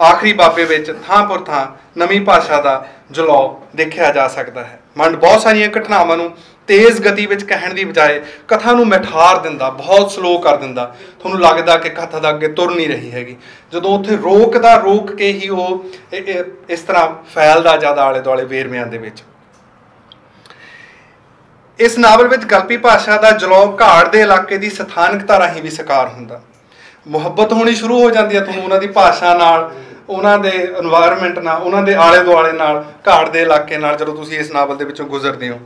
ਆਖਰੀ ਬਾਬੇ ਵਿੱਚ ਥਾਂ ਪੁਰ ਥਾਂ ਨਵੀਂ ਭਾਸ਼ਾ ਦਾ ਜਲੌ ਦੇਖਿਆ ਜਾ ਸਕਦਾ ਹੈ। ਮੰਡ ਬਹੁਤ ਸਾਰੀਆਂ ਘਟਨਾਵਾਂ ਨੂੰ ਤੇਜ਼ ਗਤੀ ਵਿੱਚ ਕਹਿਣ ਦੀ ਬਜਾਏ ਕਥਾ ਨੂੰ ਮਿਠਾਰ ਦਿੰਦਾ, ਬਹੁਤ ਸਲੋ ਕਰ ਦਿੰਦਾ। ਤੁਹਾਨੂੰ ਲੱਗਦਾ ਕਿ ਕਥਾ ਦਾ ਅੱਗੇ ਤੁਰ ਨਹੀਂ ਰਹੀ ਹੈਗੀ। ਜਦੋਂ ਉੱਥੇ ਰੋਕ ਕੇ ਹੀ ਉਹ ਇਸ ਤਰ੍ਹਾਂ ਫੈਲਦਾ ਜ਼ਿਆਦਾ ਆਲੇ ਦੁਆਲੇ ਵੇਰਵਿਆਂ ਦੇ ਵਿੱਚ। ਇਸ ਨਾਵਲ ਵਿੱਚ ਗਲਪੀ ਭਾਸ਼ਾ ਦਾ ਜਲੌ ਘਾੜ ਦੇ ਇਲਾਕੇ ਦੀ ਸਥਾਨਕਤਾ ਰਾਹੀਂ ਵੀ ਸਾਕਾਰ ਹੁੰਦਾ। ਮੁਹੱਬਤ ਹੋਣੀ ਸ਼ੁਰੂ ਹੋ ਜਾਂਦੀ ਹੈ ਤੁਹਾਨੂੰ ਉਹਨਾਂ ਦੀ ਭਾਸ਼ਾ ਨਾਲ, ਉਹਨਾਂ ਦੇ ਇਨਵਾਇਰਮੈਂਟ ਨਾਲ, ਉਹਨਾਂ ਦੇ ਆਲੇ ਦੁਆਲੇ ਨਾਲ, ਘਾੜ ਦੇ ਇਲਾਕੇ ਨਾਲ ਜਦੋਂ ਤੁਸੀਂ ਇਸ ਨਾਵਲ ਦੇ ਵਿੱਚੋਂ ਗੁਜ਼ਰਦੇ ਹੋ।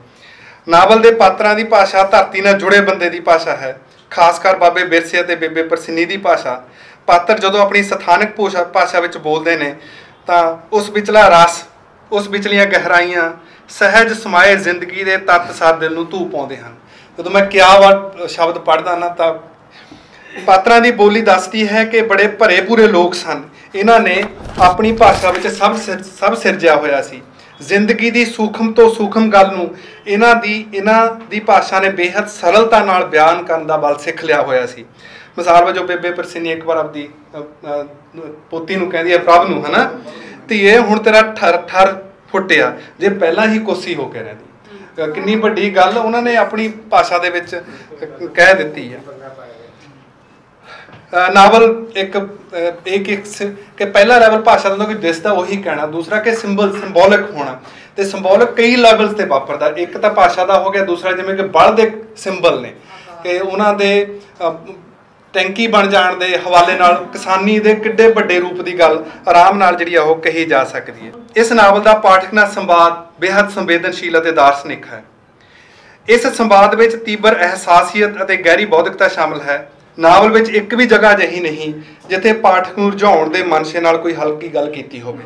ਨਾਵਲ ਦੇ ਪਾਤਰਾਂ ਦੀ ਭਾਸ਼ਾ ਧਰਤੀ ਨਾਲ ਜੁੜੇ ਬੰਦੇ ਦੀ ਭਾਸ਼ਾ ਹੈ, ਖਾਸ ਕਰ ਬਾਬੇ ਬਿਰਸੇ ਅਤੇ ਬੇਬੇ ਪਰਸੀਨੀ ਦੀ ਭਾਸ਼ਾ। ਪਾਤਰ ਜਦੋਂ ਆਪਣੀ ਸਥਾਨਕ ਭਾਸ਼ਾ ਵਿੱਚ ਬੋਲਦੇ ਨੇ ਤਾਂ ਉਸ ਵਿਚਲਾ ਰਸ, ਉਸ ਵਿਚਲੀਆਂ ਗਹਿਰਾਈਆਂ, ਸਹਿਜ ਸਮਾਏ ਜ਼ਿੰਦਗੀ ਦੇ ਤੱਤ ਸਾਰ ਦਿਲ ਨੂੰ ਧੂ ਪਾਉਂਦੇ ਹਨ। ਜਦੋਂ ਮੈਂ ਕਿਆ ਸ਼ਬਦ ਪੜ੍ਹਦਾ ਨਾ ਤਾਂ ਪਾਤਰਾਂ ਦੀ ਬੋਲੀ ਦੱਸਦੀ ਹੈ ਕਿ ਬੜੇ ਭਰੇ ਪੂਰੇ ਲੋਕ ਸਨ। ਇਹਨਾਂ ਨੇ ਆਪਣੀ ਭਾਸ਼ਾ ਵਿੱਚ ਸਭ ਸਿਰਜਿਆ ਹੋਇਆ ਸੀ। ਜ਼ਿੰਦਗੀ ਦੀ ਸੂਖਮ ਤੋਂ ਸੂਖਮ ਗੱਲ ਨੂੰ ਇਹਨਾਂ ਦੀ ਭਾਸ਼ਾ ਨੇ ਬੇਹੱਦ ਸਰਲਤਾ ਨਾਲ ਬਿਆਨ ਕਰਨ ਦਾ ਬਲ ਸਿੱਖ ਲਿਆ ਹੋਇਆ ਸੀ। ਮਿਸਾਲ ਵਜੋਂ ਬੇਬੇ ਪਰਸੀਨੀ ਇੱਕ ਵਾਰ ਆਪਦੀ ਪੋਤੀ ਨੂੰ ਕਹਿੰਦੀ ਹੈ, ਪ੍ਰਭ ਨੂੰ, ਹਨਾ, ਧੀਏ ਹੁਣ ਤੇਰਾ ਠਰ ਫੁੱਟਿਆ ਜੇ ਪਹਿਲਾਂ ਹੀ ਕੋਸੀ ਹੋ ਕੇ ਰਹਿੰਦੀ। ਕਿੰਨੀ ਵੱਡੀ ਗੱਲ ਉਹਨਾਂ ਨੇ ਆਪਣੀ ਭਾਸ਼ਾ ਦੇ ਵਿੱਚ ਕਹਿ ਦਿੱਤੀ ਹੈ। ਨਾਵਲ ਇੱਕ ਕਿ ਪਹਿਲਾ ਲੈਵਲ ਭਾਸ਼ਾ ਦਾ ਕੋਈ ਦਿਸਦਾ ਉਹੀ ਕਹਿਣਾ, ਦੂਸਰਾ ਕਿ ਸਿੰਬੋਲਿਕ ਹੋਣਾ। ਤੇ ਸਿੰਬੋਲਿਕ ਕਈ ਲੈਵਲਸ ਤੇ ਵਾਪਰਦਾ। ਇੱਕ ਤਾਂ ਭਾਸ਼ਾ ਦਾ ਹੋ ਗਿਆ, ਦੂਸਰਾ ਜਿਵੇਂ ਕਿ ਬਲ ਦੇ ਸਿੰਬਲ ਨੇ ਕਿ ਉਹਨਾਂ ਦੇ ਟੈਂਕੀ ਬਣ ਜਾਣ ਦੇ ਹਵਾਲੇ ਨਾਲ ਕਿਸਾਨੀ ਦੇ ਕਿੱਡੇ ਵੱਡੇ ਰੂਪ ਦੀ ਗੱਲ ਆਰਾਮ ਨਾਲ ਜਿਹੜੀ ਆ ਉਹ ਕਹੀ ਜਾ ਸਕਦੀ ਹੈ। ਇਸ ਨਾਵਲ ਦਾ ਪਾਠਕ ਨਾਲ ਸੰਵਾਦ ਬੇਹੱਦ ਸੰਵੇਦਨਸ਼ੀਲ ਅਤੇ ਦਾਰਸ਼ਨਿਕ ਹੈ। ਇਸ ਸੰਵਾਦ ਵਿੱਚ ਤੀਬਰ ਅਹਿਸਾਸੀਅਤ ਅਤੇ ਗਹਿਰੀ ਬੌਧਿਕਤਾ ਸ਼ਾਮਲ ਹੈ। ਨਾਵਲ ਵਿੱਚ ਇੱਕ ਵੀ ਜਗ੍ਹਾ ਅਜਿਹੀ ਨਹੀਂ ਜਿੱਥੇ ਪਾਠਕ ਨੂੰ ਰਝਾਉਣ ਦੇ ਮਨਸ਼ੇ ਨਾਲ ਕੋਈ ਹਲਕੀ ਗੱਲ ਕੀਤੀ ਹੋਵੇ।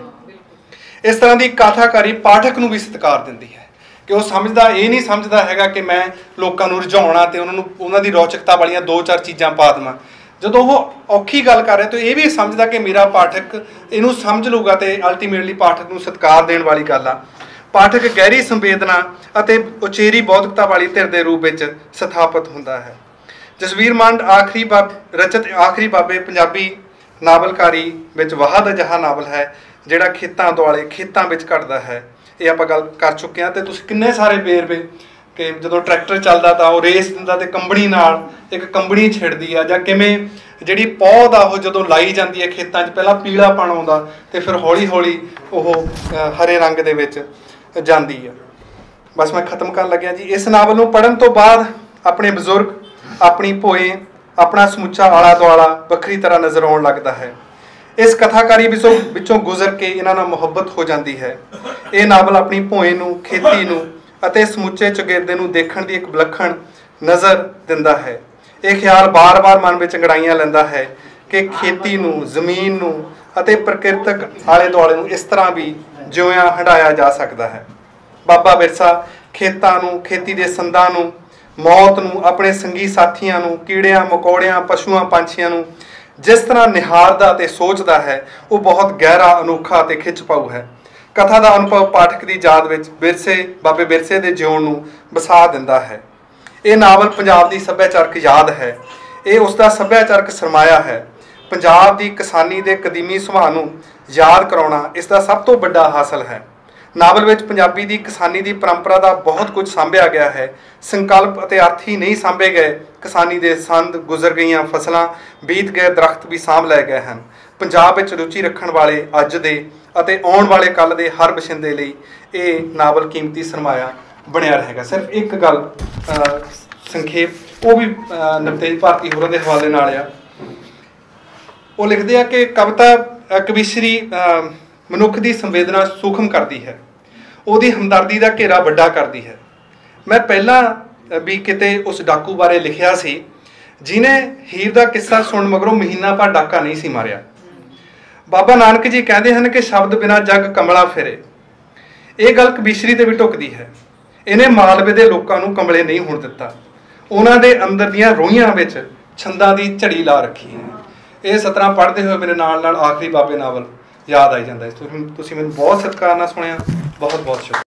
ਇਸ ਤਰ੍ਹਾਂ ਦੀ ਕਥਾਕਾਰੀ ਪਾਠਕ ਨੂੰ ਵੀ ਸਤਿਕਾਰ ਦਿੰਦੀ ਹੈ ਕਿ ਉਹ ਇਹ ਨਹੀਂ ਸਮਝਦਾ ਹੈਗਾ ਕਿ ਮੈਂ ਲੋਕਾਂ ਨੂੰ ਰਝਾਉਣਾ ਤੇ ਉਹਨਾਂ ਦੀ ਰੌਚਕਤਾ ਵਾਲੀਆਂ ਦੋ ਚਾਰ ਚੀਜ਼ਾਂ ਪਾ ਦੇਵਾਂ। ਜਦੋਂ ਉਹ ਔਖੀ ਗੱਲ ਕਰ ਰਿਹਾ ਤਾਂ ਇਹ ਵੀ ਸਮਝਦਾ ਕਿ ਮੇਰਾ ਪਾਠਕ ਇਹਨੂੰ ਸਮਝ ਲੂਗਾ ਤੇ ਅਲਟੀਮੇਟਲੀ ਪਾਠਕ ਨੂੰ ਸਤਿਕਾਰ ਦੇਣ ਵਾਲੀ ਗੱਲ ਆ। ਪਾਠਕ ਗਹਿਰੀ ਸੰਵੇਦਨਾ ਅਤੇ ਉਚੇਰੀ ਬੌਧਿਕਤਾ ਵਾਲੀ ਧਿਰ ਦੇ ਰੂਪ ਵਿੱਚ ਸਥਾਪਿਤ ਹੁੰਦਾ ਹੈ। ਜਸਵੀਰ ਮੰਡ ਆਖਰੀ ਬਾਬੇ ਪੰਜਾਬੀ ਨਾਵਲਕਾਰੀ ਵਿੱਚ ਵਾਹਦ ਅਜਿਹਾ ਨਾਵਲ ਹੈ ਜਿਹੜਾ ਖੇਤਾਂ ਵਿੱਚ ਘਟਦਾ ਹੈ। ਇਹ ਆਪਾਂ ਗੱਲ ਕਰ ਚੁੱਕੇ ਹਾਂ। ਤੇ ਤੁਸੀਂ ਕਿੰਨੇ ਸਾਰੇ ਵੇਰਵੇ ਕਿ ਜਦੋਂ ਟਰੈਕਟਰ ਚੱਲਦਾ ਤਾਂ ਉਹ ਰੇਸ ਦਿੰਦਾ ਤੇ ਕੰਬਣੀ ਨਾਲ ਇੱਕ ਕੰਬਣੀ ਛਿੜਦੀ ਆ, ਜਾਂ ਕਿਵੇਂ ਜਿਹੜੀ ਪੌਦ ਆ ਉਹ ਜਦੋਂ ਲਾਈ ਜਾਂਦੀ ਹੈ ਖੇਤਾਂ 'ਚ ਪਹਿਲਾਂ ਪੀਲਾਪਣ ਆਉਂਦਾ ਤੇ ਫਿਰ ਹੌਲੀ ਹੌਲੀ ਉਹ ਹਰੇ ਰੰਗ ਦੇ ਵਿੱਚ ਜਾਂਦੀ ਆ। ਬਸ ਮੈਂ ਖਤਮ ਕਰਨ ਲੱਗਿਆ ਜੀ। ਇਸ ਨਾਵਲ ਨੂੰ ਪੜ੍ਹਨ ਤੋਂ ਬਾਅਦ ਆਪਣੇ ਬਜ਼ੁਰਗ, ਆਪਣੀ ਭੋਏ, ਆਪਣਾ ਸਮੁੱਚਾ ਆਲਾ ਦੁਆਲਾ ਵੱਖਰੀ ਤਰ੍ਹਾਂ ਨਜ਼ਰ ਆਉਣ ਲੱਗਦਾ ਹੈ। ਇਸ ਕਥਾਕਾਰੀ ਵਿੱਚੋਂ ਗੁਜ਼ਰ ਕੇ ਇਹਨਾਂ ਨਾਲ ਮੁਹੱਬਤ ਹੋ ਜਾਂਦੀ ਹੈ। ਇਹ ਨਾਵਲ ਆਪਣੀ ਭੋਏ ਨੂੰ, ਖੇਤੀ ਨੂੰ ਅਤੇ ਸਮੁੱਚੇ ਚੌਗਿਰਦੇ ਨੂੰ ਦੇਖਣ ਦੀ ਇੱਕ ਵਿਲੱਖਣ ਨਜ਼ਰ ਦਿੰਦਾ ਹੈ। ਇਹ ਖਿਆਲ ਬਾਰ-ਬਾਰ ਮਨ ਵਿੱਚ ਅੰਗੜਾਈਆਂ ਲੈਂਦਾ ਹੈ ਕਿ ਖੇਤੀ ਨੂੰ, ਜ਼ਮੀਨ ਨੂੰ ਅਤੇ ਪ੍ਰਕਿਰਤਕ ਆਲੇ ਦੁਆਲੇ ਨੂੰ ਇਸ ਤਰ੍ਹਾਂ ਵੀ ਜਿਉਿਆਂ ਹੰਢਾਇਆ ਜਾ ਸਕਦਾ ਹੈ। ਬਾਬਾ ਬਿਰਸਾ ਖੇਤਾਂ ਨੂੰ, ਖੇਤੀ ਦੇ ਸੰਦਾਂ ਨੂੰ, ਮੌਤ ਨੂੰ, ਆਪਣੇ ਸੰਗੀ ਸਾਥੀਆਂ ਨੂੰ, ਕੀੜਿਆਂ ਮਕੌੜਿਆਂ, ਪਸ਼ੂਆਂ ਪੰਛੀਆਂ ਨੂੰ ਜਿਸ ਤਰ੍ਹਾਂ ਨਿਹਾਰਦਾ ਅਤੇ ਸੋਚਦਾ ਹੈ, ਉਹ ਬਹੁਤ ਗਹਿਰਾ, ਅਨੋਖਾ ਅਤੇ ਖਿੱਚ ਪਾਊ ਹੈ। ਕਥਾ ਦਾ ਅਨੁਭਵ ਪਾਠਕ ਦੀ ਯਾਦ ਵਿੱਚ ਬਾਬੇ ਬਿਰਸੇ ਦੇ ਜਿਉਣ ਨੂੰ ਵਸਾ ਦਿੰਦਾ ਹੈ। ਇਹ ਨਾਵਲ ਪੰਜਾਬ ਦੀ ਸੱਭਿਆਚਾਰਕ ਯਾਦ ਹੈ। ਇਹ ਉਸ ਦਾ ਸੱਭਿਆਚਾਰਕ ਸਰਮਾਇਆ ਹੈ। ਪੰਜਾਬ ਦੀ ਕਿਸਾਨੀ ਦੇ ਕਦੀਮੀ ਸੁਭਾਅ ਨੂੰ ਯਾਦ ਕਰਾਉਣਾ ਇਸ ਦਾ ਸਭ ਤੋਂ ਵੱਡਾ ਹਾਸਲ ਹੈ। ਨਾਵਲ ਵਿੱਚ ਪੰਜਾਬੀ ਦੀ ਕਿਸਾਨੀ ਦੀ ਪਰੰਪਰਾ ਦਾ ਬਹੁਤ ਕੁਝ ਸਾਂਭਿਆ ਗਿਆ ਹੈ। ਸੰਕਲਪ ਅਤੇ ਅਰਥ ਹੀ ਨਹੀਂ ਸਾਂਭੇ ਗਏ, ਕਿਸਾਨੀ ਦੇ ਸੰਦ, ਗੁਜ਼ਰ ਗਈਆਂ ਫਸਲਾਂ, ਬੀਤ ਗਏ ਦਰਖਤ ਵੀ ਸਾਂਭ ਲਏ ਗਏ ਹਨ। ਪੰਜਾਬ ਵਿੱਚ ਰੁਚੀ ਰੱਖਣ ਵਾਲੇ ਅੱਜ ਦੇ ਅਤੇ ਆਉਣ ਵਾਲੇ ਕੱਲ੍ਹ ਦੇ ਹਰ ਬਸ਼ਿੰਦੇ ਲਈ ਇਹ ਨਾਵਲ ਕੀਮਤੀ ਸਰਮਾਇਆ ਬਣਿਆ ਰਹੇਗਾ। ਸਿਰਫ ਇੱਕ ਗੱਲ ਸੰਖੇਪ, ਉਹ ਵੀ ਨਵਤੇਜ ਭਾਰਤੀ ਹੋਰਾਂ ਦੇ ਹਵਾਲੇ ਨਾਲ ਆ। ਉਹ ਲਿਖਦੇ ਆ ਕਿ ਕਵਿਤਾ ਕਵੀਸ਼ਰੀ ਮਨੁੱਖ ਦੀ ਸੰਵੇਦਨਾ ਸੂਖਮ ਕਰਦੀ ਹੈ, ਉਹਦੀ ਹਮਦਰਦੀ ਦਾ ਘੇਰਾ ਵੱਡਾ ਕਰਦੀ ਹੈ। ਮੈਂ ਪਹਿਲਾਂ ਵੀ ਕਿਤੇ ਉਸ ਡਾਕੂ ਬਾਰੇ ਲਿਖਿਆ ਸੀ ਜਿਹਨੇ ਹੀਰ ਦਾ ਕਿੱਸਾ ਸੁਣਨ ਮਗਰੋਂ ਮਹੀਨਾ ਭਰ ਡਾਕਾ ਨਹੀਂ ਸੀ ਮਾਰਿਆ। ਬਾਬਾ ਨਾਨਕ ਜੀ ਕਹਿੰਦੇ ਹਨ ਕਿ ਸ਼ਬਦ ਬਿਨਾਂ ਜੱਗ ਕਮਲਾ ਫਿਰੇ। ਇਹ ਗੱਲ ਕਵੀਸ਼ਰੀ ਤੇ ਵੀ ਢੁੱਕਦੀ ਹੈ। ਇਹਨੇ ਮਾਲਵੇ ਦੇ ਲੋਕਾਂ ਨੂੰ ਕਮਲੇ ਨਹੀਂ ਹੋਣ ਦਿੱਤਾ, ਉਹਨਾਂ ਦੇ ਅੰਦਰ ਦੀਆਂ ਰੋਹੀਆਂ ਵਿੱਚ ਛੰਦਾਂ ਦੀ ਝੜੀ ਲਾ ਰੱਖੀ ਹੈ। ਇਹ ਸਤਰਾਂ ਪੜ੍ਹਦੇ ਹੋਏ ਮੇਰੇ ਨਾਲ ਆਖਰੀ ਬਾਬੇ ਨਾਵਲ ਯਾਦ ਆਈ ਜਾਂਦਾ ਹੈ। ਤੁਸੀਂ ਮੈਨੂੰ ਬਹੁਤ ਸਤਿਕਾਰ ਨਾਲ ਸੁਣਿਆ। ਬਹੁਤ ਬਹੁਤ ਸ਼ੁਕਰੀਆ।